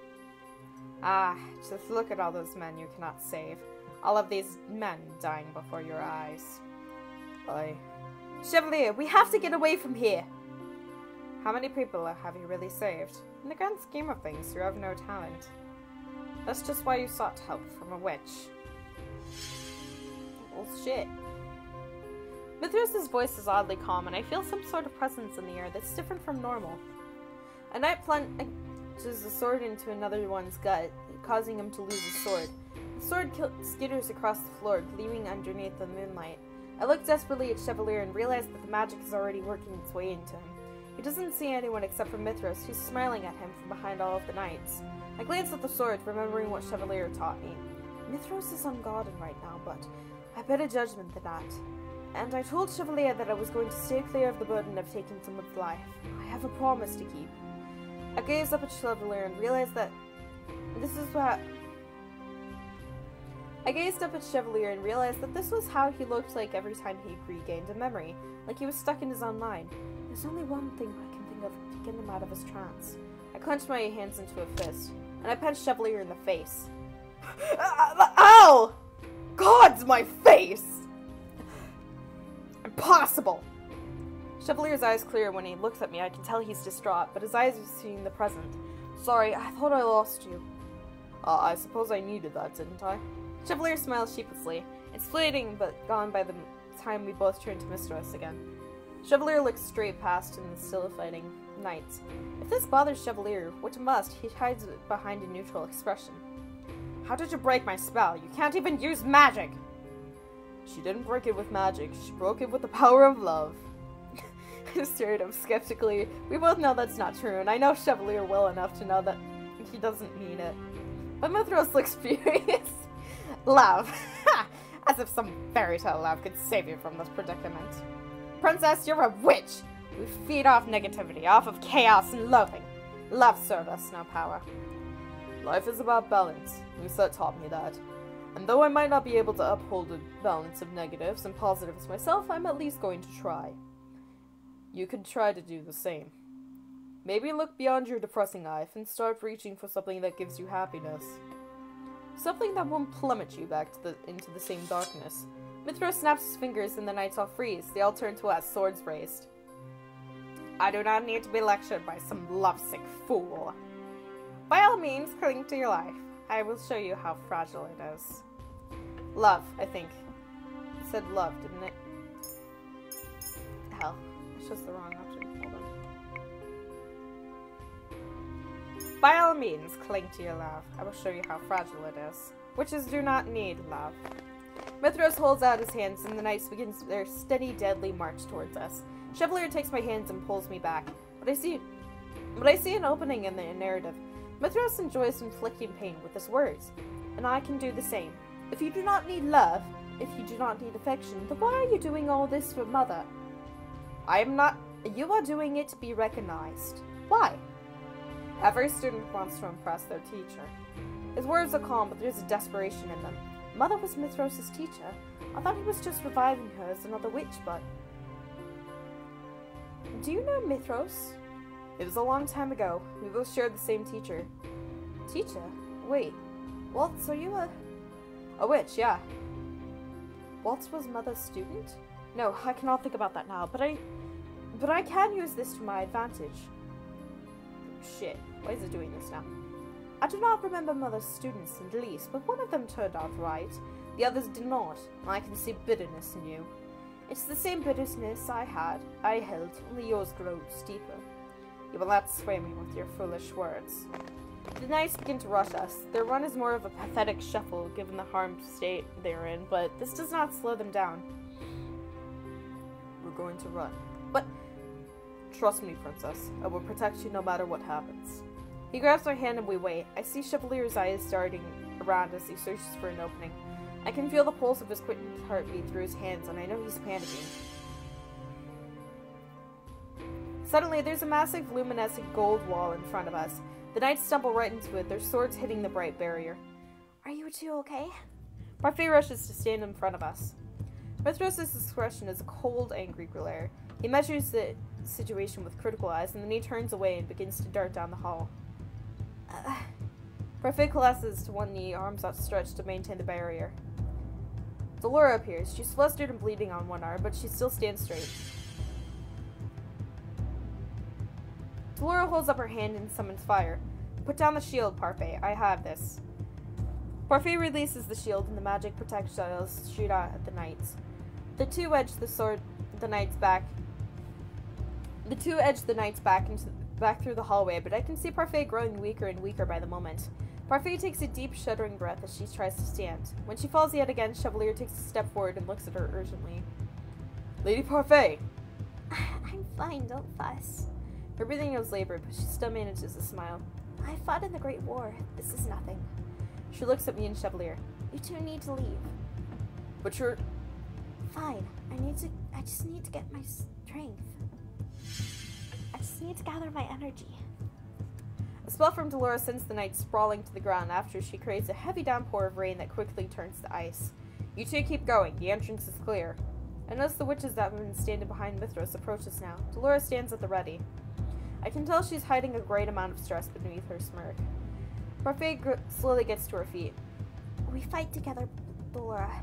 Ah, just look at all those men you cannot save. All of these men dying before your eyes. Aye. Chevalier, we have to get away from here! How many people have you really saved? In the grand scheme of things, you have no talent. That's just why you sought help from a witch. Well, shit. Mithras' voice is oddly calm, and I feel some sort of presence in the air that's different from normal. A knight plunges a sword into another one's gut, causing him to lose his sword. The sword skitters across the floor, gleaming underneath the moonlight. I look desperately at Chevalier and realize that the magic is already working its way into him. He doesn't see anyone except for Mithras, who's smiling at him from behind all of the knights. I glance at the sword, remembering what Chevalier taught me. Mithras is ungodden right now, but I better judgment than that. And I told Chevalier that I was going to stay clear of the burden of taking someone's life. I have a promise to keep. I gazed up at Chevalier and realized that this was how he looked like every time he regained a memory, like he was stuck in his own mind. There's only one thing I can think of to get him out of his trance. I clenched my hands into a fist, and I punched Chevalier in the face. Ow! God's my face! Impossible! Chevalier's eyes clear when he looks at me. I can tell he's distraught, but his eyes are seeing the present. Sorry, I thought I lost you. I suppose I needed that, didn't I? Chevalier smiles sheepishly. It's fleeting, but gone by the time we both turn to Mistress again. Chevalier looks straight past him, still fighting knights. If this bothers Chevalier, which it must, he hides it behind a neutral expression. How did you break my spell? You can't even use magic! She didn't break it with magic. She broke it with the power of love. stared at him skeptically. We both know that's not true, and I know Chevalier well enough to know that he doesn't mean it. But Mithros looks furious. Love. As if some fairy tale love could save you from this predicament. Princess, you're a witch! We feed off negativity, off of chaos and loathing. Love service, no power. Life is about balance. Musa taught me that. And though I might not be able to uphold a balance of negatives and positives myself, I'm at least going to try. You could try to do the same. Maybe look beyond your depressing life and start reaching for something that gives you happiness. Something that won't plummet you back into the same darkness. Mithros snaps his fingers and the knights all freeze. They all turn to us, swords raised. I do not need to be lectured by some lovesick fool. By all means, cling to your life. I will show you how fragile it is. Love, I think. It said love, didn't it? Hell, I chose the wrong option. Hold on. By all means, cling to your love. I will show you how fragile it is. Witches do not need love. Mithros holds out his hands and the knights begin their steady, deadly march towards us. Chevalier takes my hands and pulls me back. But I see an opening in the narrative. Mithros enjoys inflicting pain with his words, and I can do the same. If you do not need love, if you do not need affection, then why are you doing all this for Mother? I am not. You are doing it to be recognized. Why? Every student wants to impress their teacher. His words are calm, but there's a desperation in them. Mother was Mithros' teacher. I thought he was just reviving her as another witch, but... Do you know Mithros? It was a long time ago. We both shared the same teacher. Teacher? Wait. Waltz, are you a witch, yeah. Waltz was Mother's student? No, I cannot think about that now, but I can use this to my advantage. Shit, why is it doing this now? I do not remember Mother's students in the least, but one of them turned out right. The others did not. I can see bitterness in you. It's the same bitterness I held, only yours grows deeper. You will not sway me with your foolish words. The knights begin to rush us. Their run is more of a pathetic shuffle, given the harmed state they are in, but this does not slow them down. We're going to run. But trust me, Princess. I will protect you no matter what happens. He grabs my hand and we wait. I see Chevalier's eyes darting around as he searches for an opening. I can feel the pulse of his quick heartbeat through his hands, and I know he's panicking. Suddenly, there's a massive, luminescent gold wall in front of us. The knights stumble right into it, their swords hitting the bright barrier. Are you two okay? Parfait rushes to stand in front of us. Mithros' expression is a cold, angry glare. He measures the situation with critical eyes, and then he turns away and begins to dart down the hall. Parfait collapses to one knee, arms outstretched to maintain the barrier. Delora appears. She's flustered and bleeding on one arm, but she still stands straight. Delora holds up her hand and summons fire. Put down the shield, Parfait. I have this. Parfait releases the shield, and the magic projectiles shoot out at the knights. The two edge the knights back through the hallway, but I can see Parfait growing weaker and weaker by the moment. Parfait takes a deep, shuddering breath as she tries to stand. When she falls yet again, Chevalier takes a step forward and looks at her urgently. Lady Parfait! I'm fine, don't fuss. Her breathing is labored, but she still manages to smile. I fought in the Great War. This is nothing. She looks at me and Chevalier. You two need to leave. But you're... Fine. I just need to get my strength. I just need to gather my energy. A spell from Delora sends the knight sprawling to the ground after she creates a heavy downpour of rain that quickly turns to ice. You two keep going. The entrance is clear. I notice the witches that have been standing behind Mithros approach us now. Delora stands at the ready. I can tell she's hiding a great amount of stress beneath her smirk. Parfait slowly gets to her feet. We fight together, Delora.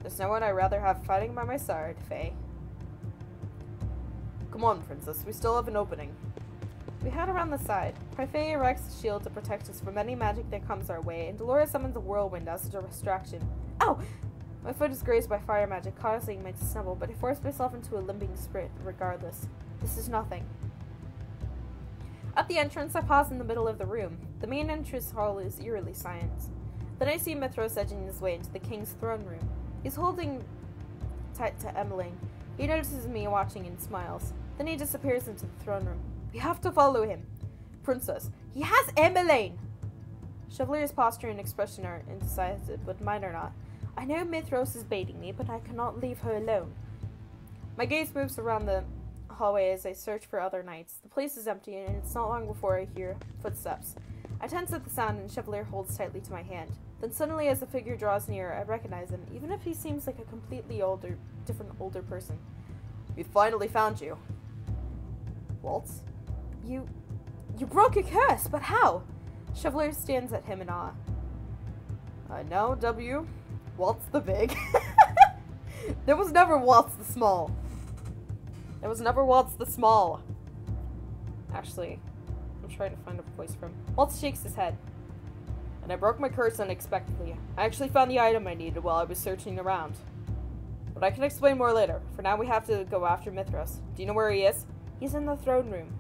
There's no one I'd rather have fighting by my side, Faye. Come on, Princess. We still have an opening. We head around the side. Parfait erects a shield to protect us from any magic that comes our way, and Delora summons a whirlwind as a distraction. Ow! My foot is grazed by fire magic, causing me to stumble, but I force myself into a limping sprint regardless. This is nothing. At the entrance, I pause in the middle of the room. The main entrance hall is eerily silent. Then I see Mithros edging his way into the king's throne room. He's holding tight to Emmeline. He notices me watching and smiles. Then he disappears into the throne room. We have to follow him. Princess, he has Emmeline! Chevalier's posture and expression are indecisive, but mine are not. I know Mithros is baiting me, but I cannot leave her alone. My gaze moves around the hallway as I search for other knights. The place is empty, and it's not long before I hear footsteps. I tense at the sound, and Chevalier holds tightly to my hand. Then suddenly, as the figure draws near, I recognize him, even if he seems like a completely different older person. We finally found you. Waltz? You broke a curse, but how? Chevalier stands at him in awe. I know, W. Waltz the Big. There was never Waltz the Small. There was never Waltz the Small. Actually, I'm trying to find a voice from. Waltz shakes his head. And I broke my curse unexpectedly. I actually found the item I needed while I was searching around. But I can explain more later. For now, we have to go after Mithros. Do you know where he is? He's in the throne room.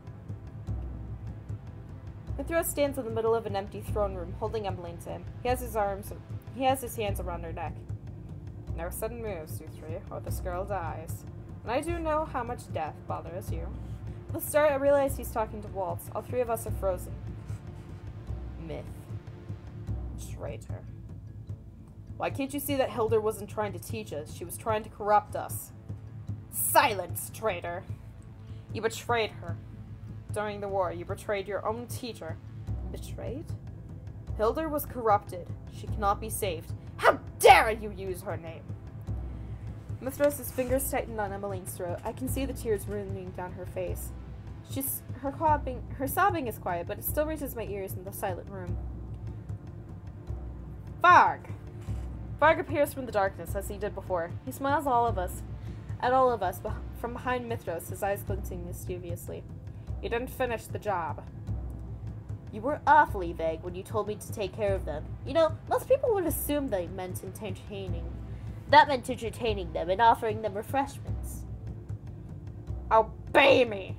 Mithros stands in the middle of an empty throne room, holding Emmeline to him. He has his hands around her neck. No sudden moves, you three, or this girl dies. And I do know how much death bothers you. At the start, I realize he's talking to Waltz. All three of us are frozen. Myth. Traitor. Why can't you see that Hilda wasn't trying to teach us? She was trying to corrupt us. Silence, traitor! You betrayed her. During the war, you betrayed your own teacher. Betrayed? Hilda was corrupted. She cannot be saved. How dare you use her name? Mithros' fingers tightened on Emmeline's throat. I can see the tears running down her face. Her sobbing is quiet, but it still reaches my ears in the silent room. Varg! Varg appears from the darkness, as he did before. He smiles at all of us, from behind Mithros, his eyes glinting mischievously. You didn't finish the job. You were awfully vague when you told me to take care of them. You know, most people would assume that meant entertaining them and offering them refreshments. Obey me!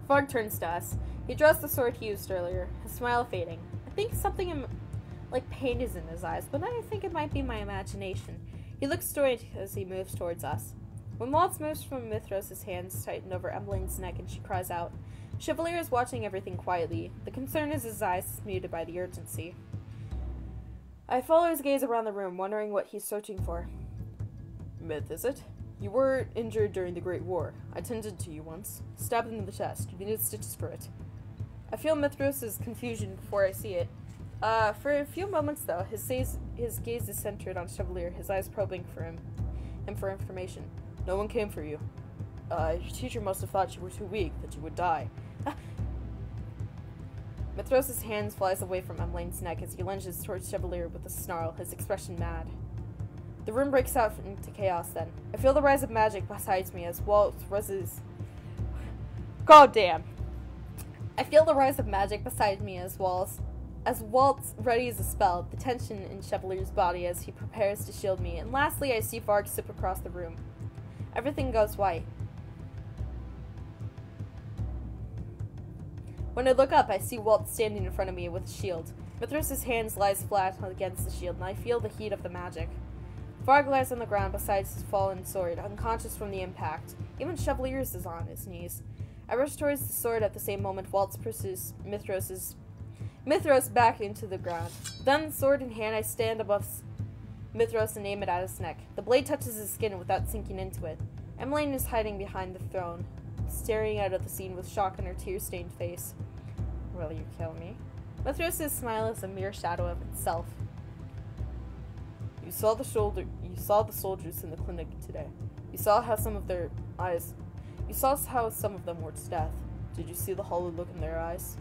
Varg turns to us. He draws the sword he used earlier, his smile fading. I think something like pain is in his eyes, but then I think it might be my imagination. He looks straight as he moves towards us. When Waltz moves from Mithros, his hands tighten over Emmeline's neck and she cries out. Chevalier is watching everything quietly. The concern is his eyes muted by the urgency. I follow his gaze around the room, wondering what he's searching for. Myth, is it? You were injured during the Great War. I tended to you once. Stabbed in the chest. You needed stitches for it. I feel Mithros' confusion before I see it. For a few moments, though, his gaze is centered on Chevalier, his eyes probing for him for information. No one came for you. Your teacher must have thought you were too weak, that you would die. Mithros' hands flies away from Emmeline's neck as he lunges towards Chevalier with a snarl, his expression mad. The room breaks out into chaos then. I feel the rise of magic beside me as Waltz rises. God damn! I feel the rise of magic beside me as Waltz readies a spell, the tension in Chevalier's body as he prepares to shield me, and lastly I see Varg slip across the room. Everything goes white. When I look up, I see Waltz standing in front of me with a shield. Mithros' hands lies flat against the shield, and I feel the heat of the magic. Varg lies on the ground beside his fallen sword, unconscious from the impact. Even Chevalier's is on his knees. I rush towards the sword at the same moment Waltz pursues Mithros back into the ground. Then, sword in hand, I stand above Mithros and aim it at his neck. The blade touches his skin without sinking into it. Emmeline is hiding behind the throne, staring out at the scene with shock on her tear-stained face. Will you kill me? Mithros' smile is a mere shadow of itself. You saw the soldiers in the clinic today. You saw how some of them were to death. Did you see the hollow look in their eyes?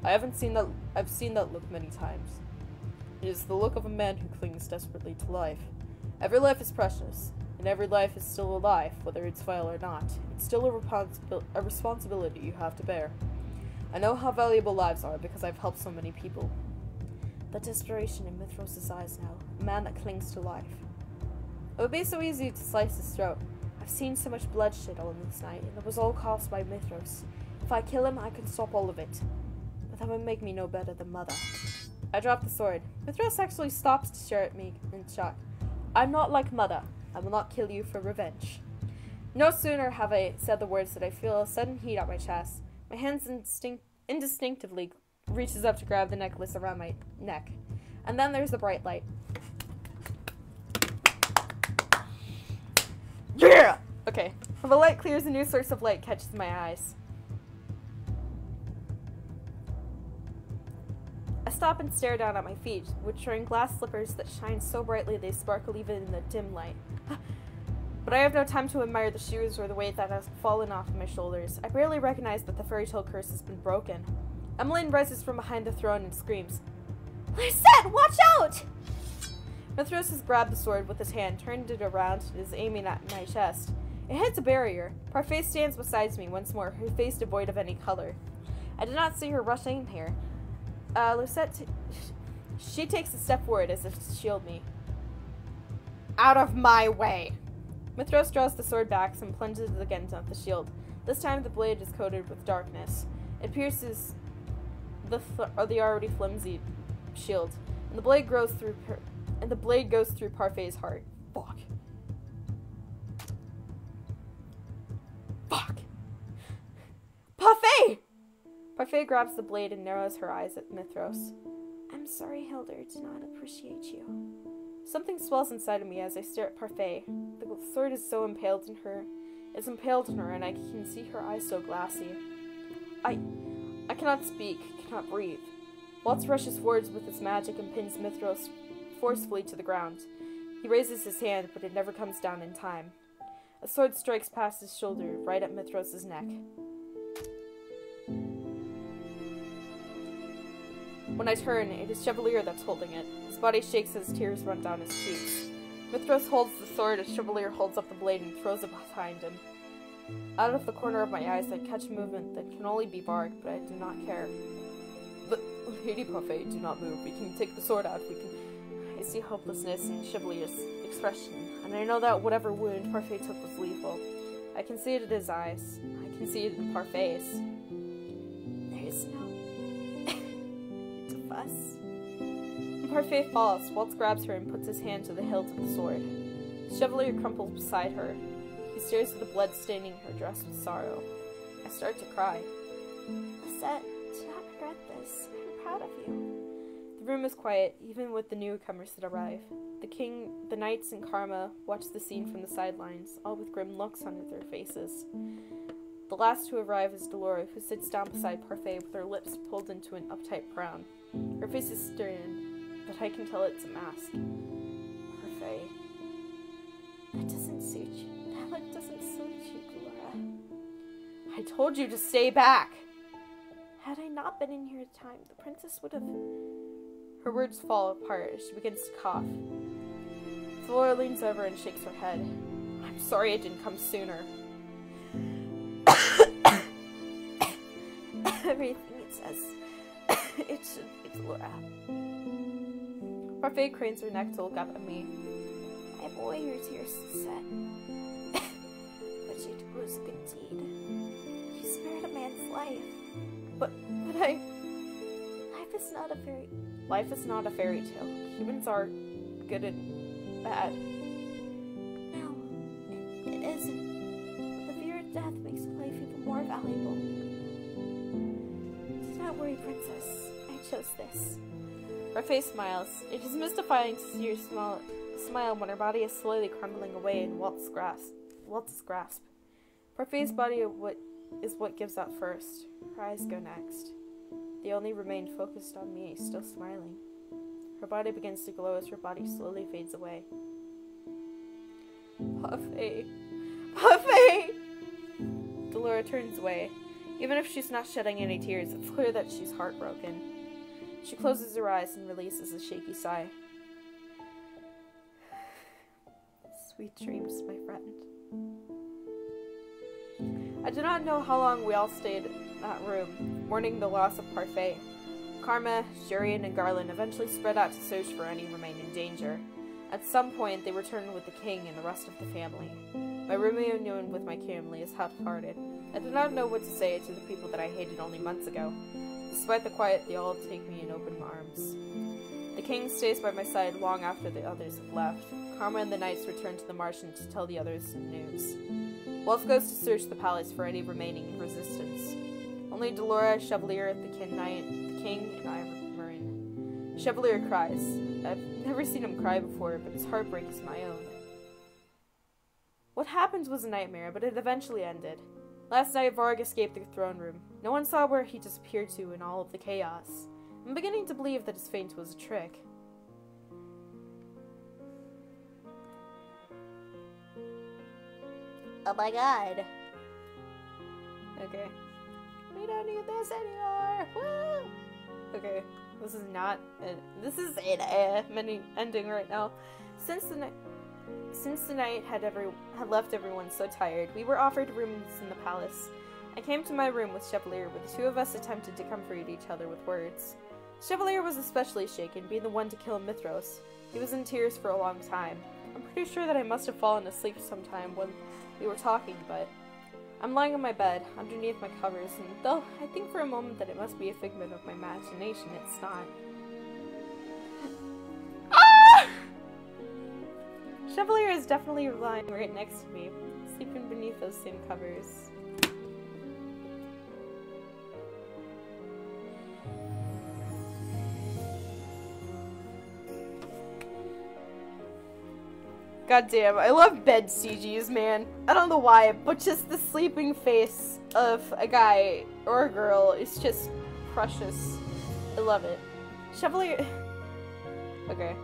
I've seen that look many times. It is the look of a man who clings desperately to life. Every life is precious, and every life is still alive, whether it's vile or not. It's still a responsibility you have to bear. I know how valuable lives are because I've helped so many people. The desperation in Mithros' eyes now, a man that clings to life. It would be so easy to slice his throat. I've seen so much bloodshed on this night, and it was all caused by Mithros. If I kill him, I can stop all of it. But that would make me no better than Mother. I drop the sword. Mithros actually stops to stare at me in shock. I'm not like Mother. I will not kill you for revenge. No sooner have I said the words that I feel a sudden heat at my chest. My hands indistinctively reaches up to grab the necklace around my neck. And then there's the bright light. Yeah! Okay. When the light clears, a new source of light catches my eyes. I stop and stare down at my feet, which are in glass slippers that shine so brightly they sparkle even in the dim light. But I have no time to admire the shoes or the weight that has fallen off my shoulders. I barely recognize that the fairy tale curse has been broken. Emmeline rises from behind the throne and screams, "Lisette, watch out!" Mithros has grabbed the sword with his hand, turned it around, and is aiming at my chest. It hits a barrier. Parfait stands beside me once more, her face devoid of any color. I did not see her rushing here. Lisette, she takes a step forward as if to shield me. Out of my way! Mithros draws the sword back and plunges it against the shield. This time the blade is coated with darkness. It pierces the already flimsy shield, and the blade goes through Parfait's heart. Fuck. Parfait! Parfait grabs the blade and narrows her eyes at Mithros. I'm sorry Hilda did not appreciate you. Something swells inside of me as I stare at Parfait. The sword is so impaled in her, and I can see her eyes so glassy. I cannot speak, cannot breathe. Waltz rushes forwards with his magic and pins Mithros forcefully to the ground. He raises his hand, but it never comes down in time. A sword strikes past his shoulder, right at Mithros' neck. When I turn, it is Chevalier that's holding it. His body shakes as tears run down his cheeks. Mithros holds the sword as Chevalier holds up the blade and throws it behind him. Out of the corner of my eyes, I catch a movement that can only be Bark, but I do not care. But, Lady Parfait, do not move. We can take the sword out. I see hopelessness in Chevalier's expression, and I know that whatever wound Parfait took was lethal. I can see it in his eyes. I can see it in Parfait's. There is no fuss. When Parfait falls, Waltz grabs her and puts his hand to the hilt of the sword. Chevalier crumples beside her. He stares at the blood staining her dress with sorrow. I start to cry. Lisette, do not regret this. I'm proud of you. The room is quiet, even with the newcomers that arrive. The king, the knights, and Karma watch the scene from the sidelines, all with grim looks on their faces. The last to arrive is Delora, who sits down beside Parfait with her lips pulled into an uptight frown. Her face is stern, but I can tell it's a mask. Parfait. That doesn't suit you. That doesn't suit you, Delora. I told you to stay back! Had I not been in here at the time, the princess would have... Her words fall apart as she begins to cough. Delora leans over and shakes her head. I'm sorry it didn't come sooner. Everything it says, it should be Delora. Parfait cranes her neck to look up at me. I have away your tears, Lisette. But you was a good deed. You spared a man's life. But Life is not a fairy tale. Humans are good and bad. No, it isn't. The fear of death makes life even more valuable. Do not worry, princess. I chose this. Her face smiles. It is mystifying to see her smile when her body is slowly crumbling away in Waltz's grasp. Parfait's body is what gives out first. Her eyes go next. They only remain focused on me, still smiling. Her body begins to glow as her body slowly fades away. Parfait! Parfait! Delora turns away. Even if she's not shedding any tears, it's clear that she's heartbroken. She closes her eyes and releases a shaky sigh. Sweet dreams, my friend. I do not know how long we all stayed in that room, mourning the loss of Parfait. Karma, Jurian, and Garland eventually spread out to search for any remaining danger. At some point, they returned with the king and the rest of the family. My reunion with my family is half-hearted. I do not know what to say to the people that I hated only months ago. Despite the quiet, they all take me in open arms. The king stays by my side long after the others have left. Karma and the knights return to the Martian to tell the others the news. Wolf goes to search the palace for any remaining resistance. Only Delora, Chevalier, the king, and I remain. Chevalier cries. I've never seen him cry before, but his heartbreak is my own. What happened was a nightmare, but it eventually ended. Last night, Varg escaped the throne room. No one saw where he disappeared to in all of the chaos. I'm beginning to believe that his faint was a trick. Oh my god. Okay. We don't need this anymore! Woo! Okay. This is not this is an mini ending right now. Since the night had left everyone so tired, we were offered rooms in the palace. I came to my room with Chevalier, where the two of us attempted to comfort each other with words. Chevalier was especially shaken, being the one to kill Mithros. He was in tears for a long time. I'm pretty sure that I must have fallen asleep sometime when we were talking, but I'm lying on my bed, underneath my covers, and though I think for a moment that it must be a figment of my imagination, it's not. Ah! Chevalier is definitely lying right next to me, sleeping beneath those same covers. God damn, I love bed CGs, man. I don't know why, but just the sleeping face of a guy or a girl is just precious. I love it. Chevalier... Okay.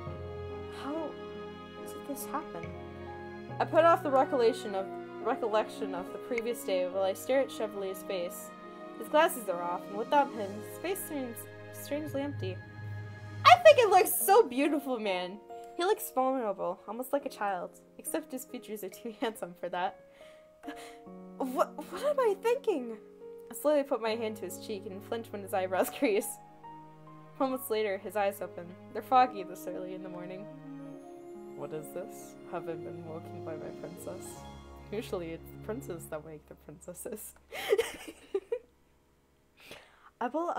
How did this happen? I put off the recollection of the previous day while I stare at Chevalier's face. His glasses are off, and without him, his face seems strangely empty. I think it looks so beautiful, man. He looks vulnerable, almost like a child, except his features are too handsome for that. What am I thinking? I slowly put my hand to his cheek and flinch when his eyebrows crease. Moments later, his eyes open. They're foggy this early in the morning. What is this? Have I been woken by my princess? Usually it's the princes that wake the princesses. I will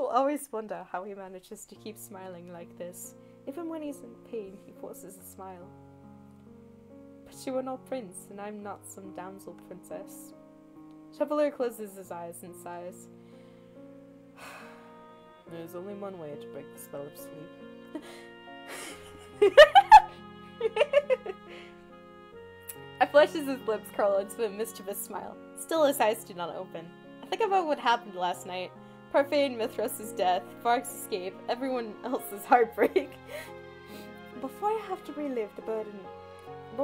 always wonder how he manages to keep smiling like this. Even when he's in pain, he forces a smile. But you are not prince, and I'm not some damsel princess. Chevalier closes his eyes and sighs. There's only one way to break the spell of sleep. I flushes his lips curl into a mischievous smile. Still his eyes do not open. I think about what happened last night. Parfait and Mithros' death, Varg's escape, everyone else's heartbreak. Before I have to believe the burden I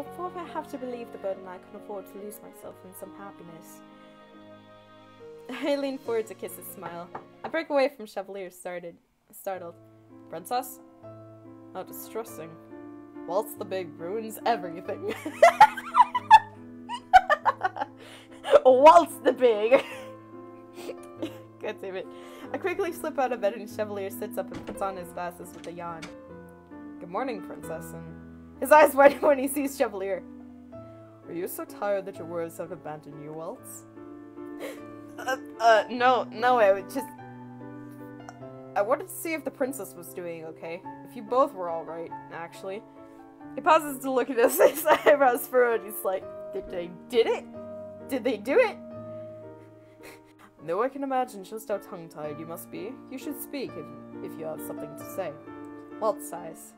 can afford to lose myself in some happiness. I lean forward to kiss his smile. I break away from Chevalier startled. Princess? How distressing. Waltz the Big ruins everything. Waltz the Big! God damn it. I quickly slip out of bed and Chevalier sits up and puts on his glasses with a yawn. Good morning, princess, and his eyes widen when he sees Chevalier. Are you so tired that your words have abandoned you, Waltz? No, I wanted to see if the princess was doing okay. If you both were alright, actually. He pauses to look at us, his eyebrows furrowed, he's like, Did they do it? No, I can imagine just how tongue-tied you must be. You should speak if you have something to say. Waltz sighs.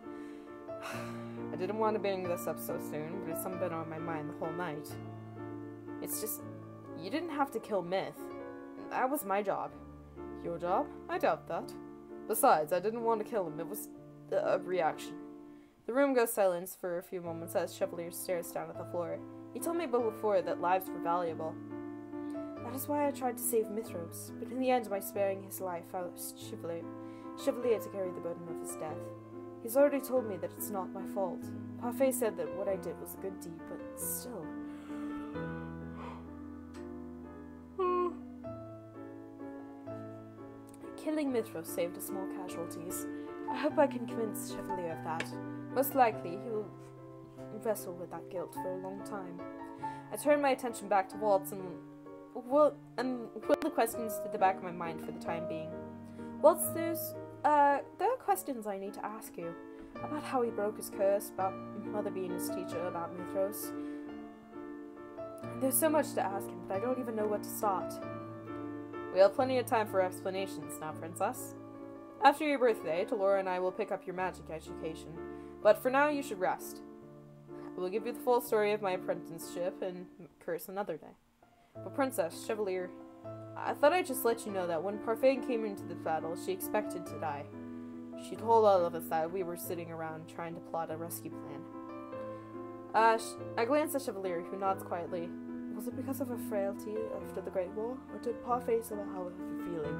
I didn't want to bring this up so soon, but it's something been on my mind the whole night. It's just, you didn't have to kill Myth. That was my job. Your job? I doubt that. Besides, I didn't want to kill him. It was a reaction. The room goes silent for a few moments as Chevalier stares down at the floor. He told me before that lives were valuable. That is why I tried to save Mithros, but in the end by sparing his life, I asked Chevalier to carry the burden of his death. He's already told me that it's not my fault. Parfait said that what I did was a good deed, but still. Killing Mithros saved us small casualties. I hope I can convince Chevalier of that. Most likely, he will wrestle with that guilt for a long time. I turn my attention back to Waltz and will the questions to the back of my mind for the time being. Waltz, there are questions I need to ask you. About how he broke his curse, about Mother being his teacher, about Mithros. There's so much to ask him, but I don't even know what to start. We have plenty of time for explanations now, Princess. After your birthday, Talora and I will pick up your magic education, but for now you should rest. I will give you the full story of my apprenticeship and curse another day. But Princess, Chevalier, I thought I'd just let you know that when Parfait came into the battle, she expected to die. She told all of us that we were sitting around trying to plot a rescue plan. I glanced at Chevalier, who nods quietly. Was it because of her frailty after the Great War, or did Parfait somehow have a feeling?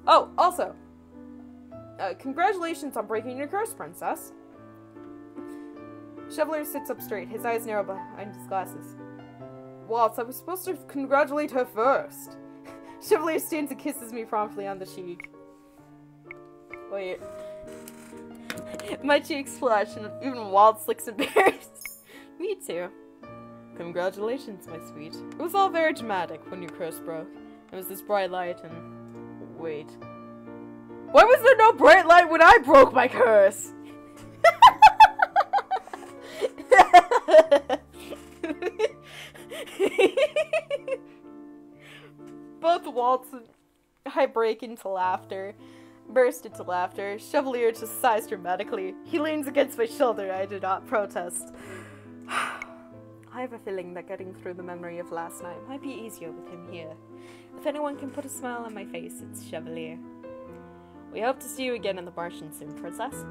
Oh, also, congratulations on breaking your curse, Princess. Chevalier sits up straight, his eyes narrow behind his glasses. Waltz, I was supposed to congratulate her first. Chevalier stands and kisses me promptly on the cheek. Wait. My cheeks flush, and even Waltz looks embarrassed. Me too. Congratulations, my sweet. It was all very dramatic when your curse broke. There was this bright light and... Wait. Why was there no bright light when I broke my curse? Both Waltz and I break into laughter. Burst into laughter. Chevalier just sighs dramatically. He leans against my shoulder. I do not protest. I have a feeling that getting through the memory of last night might be easier with him here. If anyone can put a smile on my face, it's Chevalier. We hope to see you again in the Martian soon, Princess.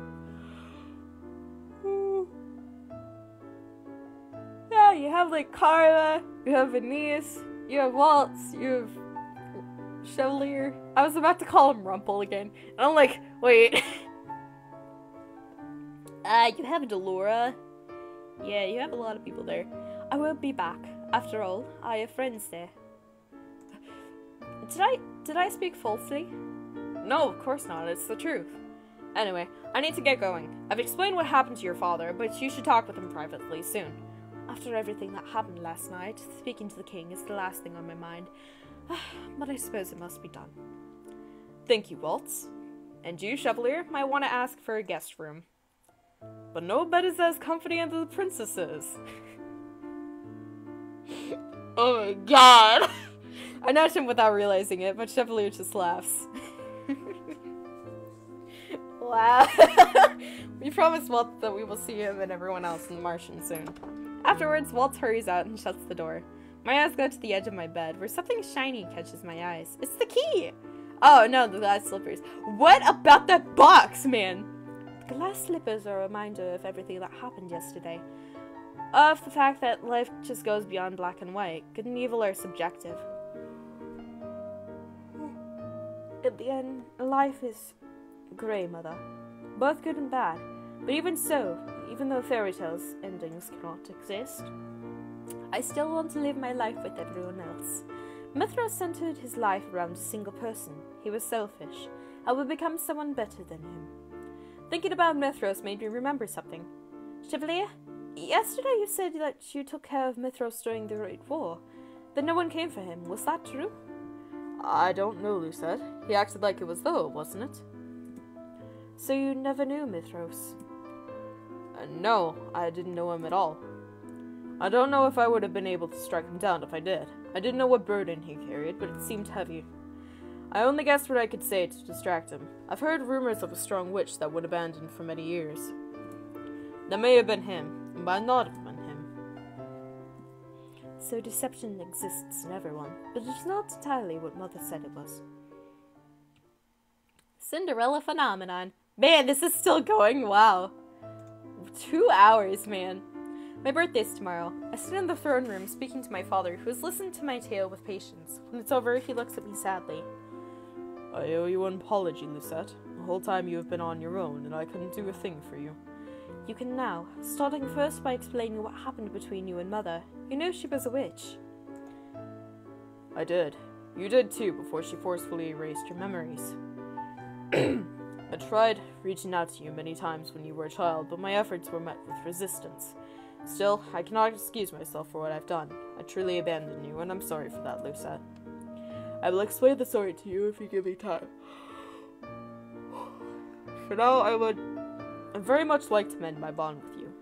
Yeah, you have like Carla, you have Aeneas, you have Waltz, you have Chevalier. I was about to call him Rumpel again. And I'm like, wait. You have Delora. Yeah, you have a lot of people there. I will be back. After all, I have friends there. Did I speak falsely? No, of course not. It's the truth. Anyway, I need to get going. I've explained what happened to your father, but you should talk with him privately soon. After everything that happened last night, speaking to the king is the last thing on my mind. But I suppose it must be done. Thank you, Waltz. And you, Chevalier, might want to ask for a guest room. But no bed is as comforting as the princess's. Oh my god! I nudged him without realizing it, but Chevalier just laughs. Wow. We promised Waltz that we will see him and everyone else in the Martian soon. Afterwards, Waltz hurries out and shuts the door. My eyes go to the edge of my bed, where something shiny catches my eyes. It's the key! Oh no, the glass slippers. What about that box, man? The glass slippers are a reminder of everything that happened yesterday. Of the fact that life just goes beyond black and white. Good and evil are subjective. At the end, life is grey, Mother. Both good and bad. But even so, even though fairy tales endings cannot exist, I still want to live my life with everyone else. Mithras centered his life around a single person. He was selfish. I will become someone better than him. Thinking about Mithras made me remember something. Chevalier, yesterday you said that you took care of Mithras during the Great War. That no one came for him. Was that true? I don't know, Lucette. He acted like it was though, wasn't it? So you never knew Mithras? No, I didn't know him at all. I don't know if I would have been able to strike him down if I did. I didn't know what burden he carried, but it seemed heavy. I only guessed what I could say to distract him. I've heard rumors of a strong witch that would abandon for many years. That may have been him, but might not have been him. So deception exists in everyone, but it's not entirely what Mother said it was. Cinderella Phenomenon. Man, this is still going, wow. 2 hours, man. My birthday's tomorrow. I sit in the throne room speaking to my father, who has listened to my tale with patience. When it's over, he looks at me sadly. I owe you an apology, Lucette. The whole time you have been on your own, and I couldn't do a thing for you. You can now, starting first by explaining what happened between you and Mother. You know she was a witch. I did. You did too, before she forcefully erased your memories. I tried reaching out to you many times when you were a child, but my efforts were met with resistance. Still, I cannot excuse myself for what I've done. I truly abandoned you, and I'm sorry for that, Lucette. I will explain the story to you if you give me time. For now, I would very much like to mend my bond with you.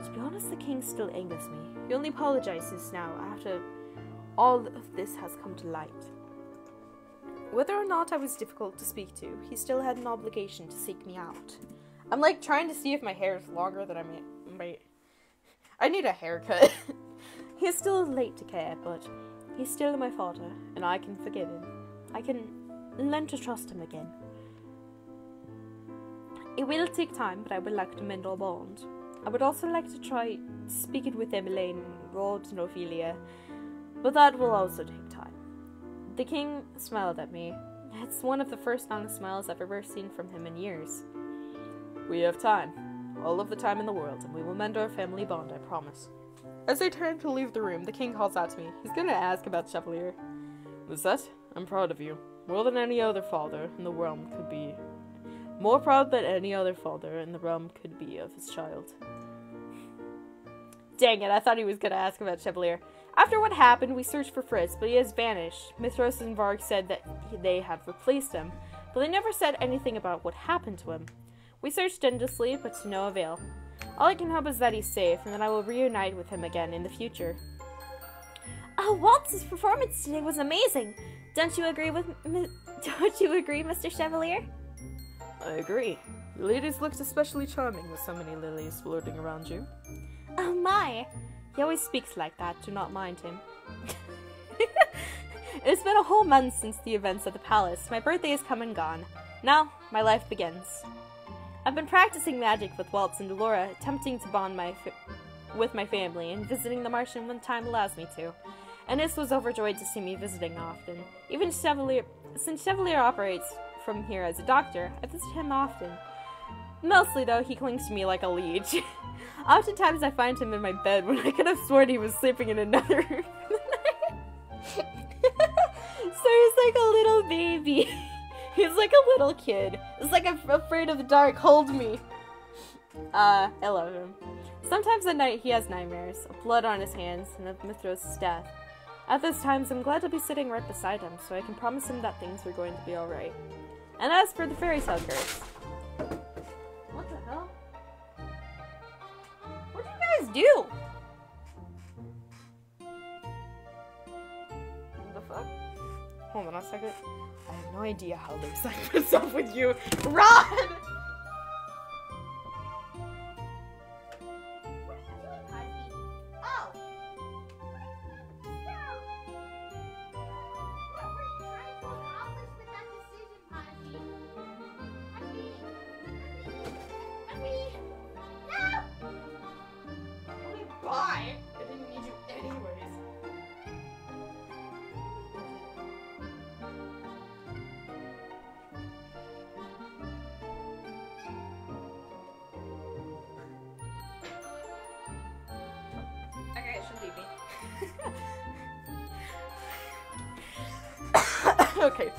To be honest, the king still angers me. He only apologizes now after all of this has come to light. Whether or not I was difficult to speak to, he still had an obligation to seek me out. I'm like trying to see if my hair is longer than I need a haircut. He is still late to care, but he's still my father, and I can forgive him. I can learn to trust him again. It will take time, but I would like to mend our bond. I would also like to try speaking with Emmeline, Rod, and Ophelia, but that will also take time. The king smiled at me. It's one of the first honest smiles I've ever seen from him in years. We have time. All of the time in the world, and we will mend our family bond, I promise. As I turn to leave the room, the king calls out to me. He's going to ask about Chevalier. Lisette, I'm proud of you. More than any other father in the realm could be. More proud than any other father in the realm could be of his child. Dang it, I thought he was going to ask about Chevalier. After what happened, we searched for Fritz, but he has vanished. Mithras and Varg said that they have replaced him, but they never said anything about what happened to him. We searched endlessly, but to no avail. All I can hope is that he's safe, and that I will reunite with him again in the future. Oh, Waltz's performance today was amazing. Don't you agree, Mr. Chevalier? I agree. The ladies looked especially charming with so many lilies floating around you. Oh my! He always speaks like that, do not mind him. It's been a whole month since the events at the palace. My birthday has come and gone. Now, my life begins. I've been practicing magic with Waltz and Delora, attempting to bond with my family, and visiting the Martian when time allows me to. Ennis was overjoyed to see me visiting often. Even since Chevalier operates from here as a doctor, I visit him often. Mostly, though, he clings to me like a leech. Oftentimes I find him in my bed when I could have sworn he was sleeping in another room. So he's like a little baby. He's like a little kid. It's like, I'm afraid of the dark, hold me. I love him. Sometimes at night he has nightmares, of blood on his hands, and of Mithras' death. At those times I'm glad to be sitting right beside him, so I can promise him that things are going to be alright. And as for the fairy tale curse... What the hell? What do you guys do? What the fuck? Hold on a second. I have no idea how to sign myself with you. Run! Bye! I didn't need you anyways. Okay, it should leave me. Okay.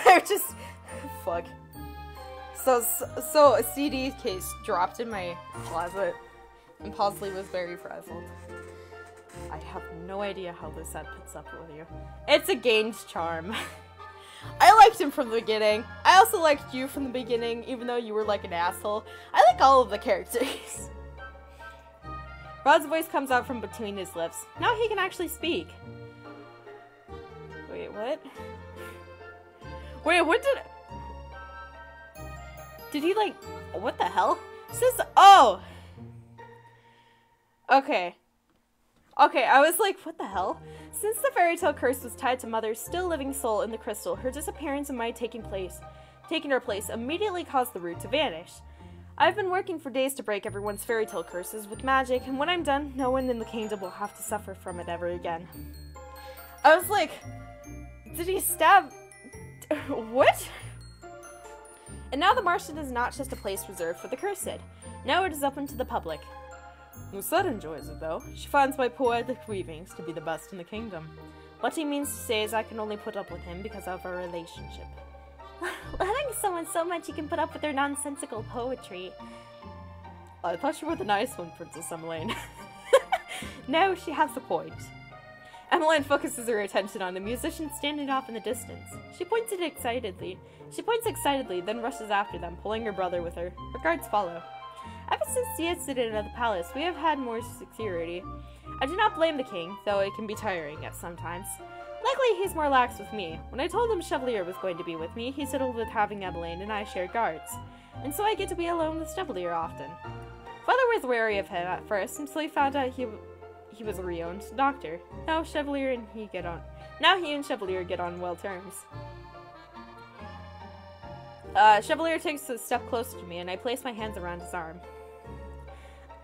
I just... Fuck. So a CD case dropped in my closet, and Pausley was very frazzled. I have no idea how this set puts up with you. It's a gained charm. I liked him from the beginning. I also liked you from the beginning, even though you were like an asshole. I like all of the characters. Rod's voice comes out from between his lips. Now he can actually speak. Wait, what? Wait, what did... Did he, like, what the hell? Oh! Okay. Okay, I was like, what the hell? Since the fairy tale curse was tied to Mother's still living soul in the crystal, her disappearance and my taking her place immediately caused the root to vanish. I've been working for days to break everyone's fairy tale curses with magic, and when I'm done, no one in the kingdom will have to suffer from it ever again. I was like, did he stab... What? And now the Martian is not just a place reserved for the cursed. Now it is open to the public. Lucette enjoys it, though. She finds my poetic weavings to be the best in the kingdom. What he means to say is I can only put up with him because of our relationship. Loving someone so much you can put up with their nonsensical poetry. I thought you were the nice one, Princess Emmeline. No, she has a point. Emmeline focuses her attention on a musician standing off in the distance. She points excitedly, then rushes after them, pulling her brother with her. Her guards follow. Ever since the incident at the palace, we have had more security. I do not blame the king, though it can be tiring at sometimes. Luckily, he's more lax with me. When I told him Chevalier was going to be with me, he settled with having Emmeline and I share guards. And so I get to be alone with Chevalier often. Father was wary of him at first until he found out he was a renowned doctor. Now he and Chevalier get on well terms. Chevalier takes a step closer to me and I place my hands around his arm.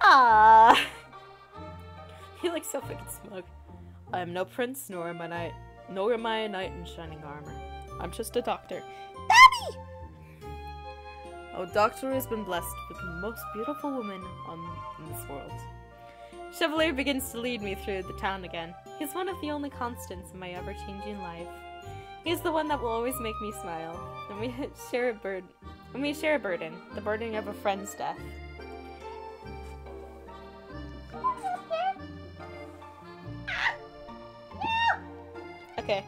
Ah. He looks so fucking smug. I am no prince, nor am I a knight in shining armor. I'm just a doctor. Daddy! A doctor has been blessed with the most beautiful woman in this world. Chevalier begins to lead me through the town again. He's one of the only constants in my ever-changing life. He's the one that will always make me smile, and we share a burden, the burden of a friend's death. Okay.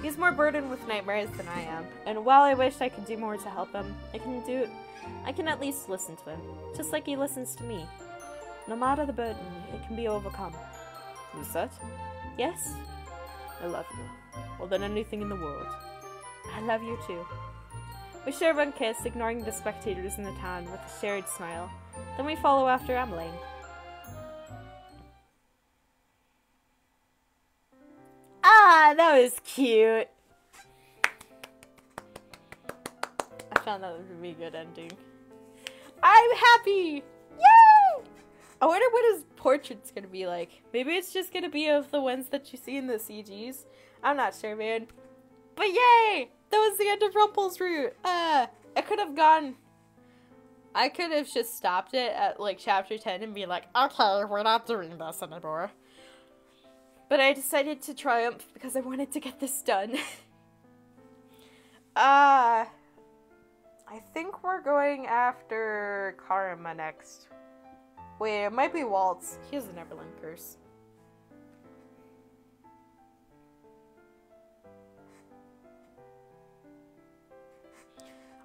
He's more burdened with nightmares than I am, and while I wish I could do more to help him, I can at least listen to him, just like he listens to me. No matter the burden, it can be overcome. Lucette? Yes? I love you. More than anything in the world. I love you too. We share one kiss, ignoring the spectators in the town with a shared smile. Then we follow after Emmeline. Ah, that was cute. I found that would be a good ending. I'm happy! Yay! I wonder what his portrait's gonna be like. Maybe it's just gonna be of the ones that you see in the CGs. I'm not sure, man. But yay! That was the end of Rumpel's route. I could have just stopped it at like chapter 10 and be like, okay, we're not doing this anymore. But I decided to triumph because I wanted to get this done. I think we're going after Karma next. Wait, it might be Waltz. He has a Neverland curse.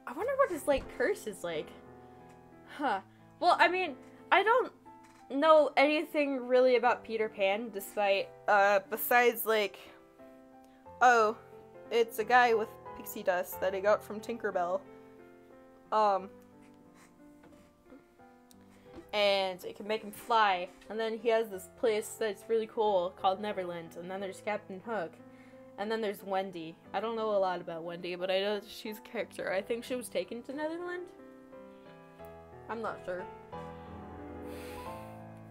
I wonder what his, like, curse is like. Huh. Well, I mean, I don't know anything really about Peter Pan, despite, besides, like, oh, it's a guy with pixie dust that he got from Tinkerbell. And it can make him fly, and then he has this place that's really cool called Neverland, and then there's Captain Hook, and then there's Wendy. I don't know a lot about Wendy, but I know she's a character. I think she was taken to Netherland? I'm not sure.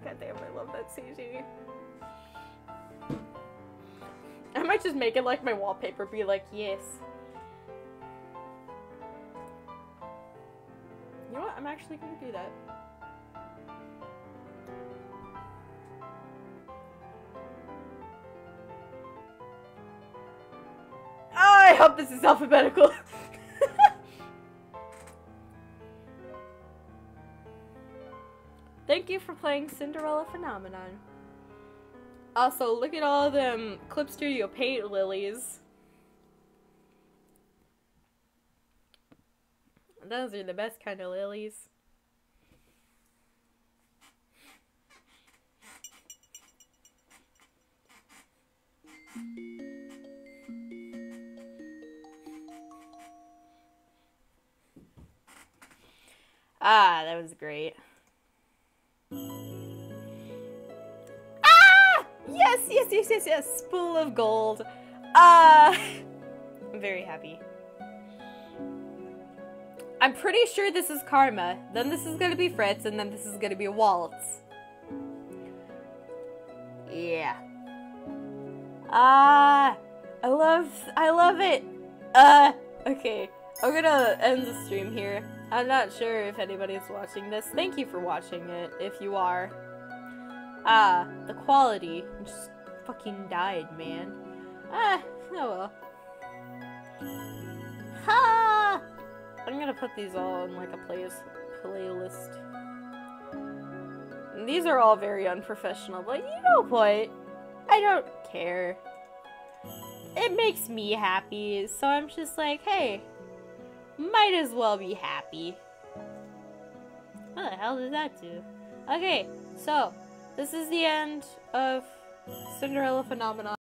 God damn, I love that CG. I might just make it like my wallpaper, be like, yes. You know what? I'm actually gonna do that. I hope this is alphabetical. Thank you for playing Cinderella Phenomenon. Also, look at all them Clip Studio Paint lilies. Those are the best kind of lilies. Ah, that was great. Ah! Yes, yes, yes, yes, yes! Spool of gold. I'm very happy. I'm pretty sure this is Karma. Then this is gonna be Fritz, and then this is gonna be Waltz. Yeah. I love it. Okay. I'm gonna end the stream here. I'm not sure if anybody's watching this. Thank you for watching it, if you are. The quality just fucking died, man. Oh well. Ha! I'm gonna put these all in like a playlist. These are all very unprofessional, but you know what? I don't care. It makes me happy, so I'm just like, hey, might as well be happy. What the hell did that do? Okay, so this is the end of Cinderella Phenomenon.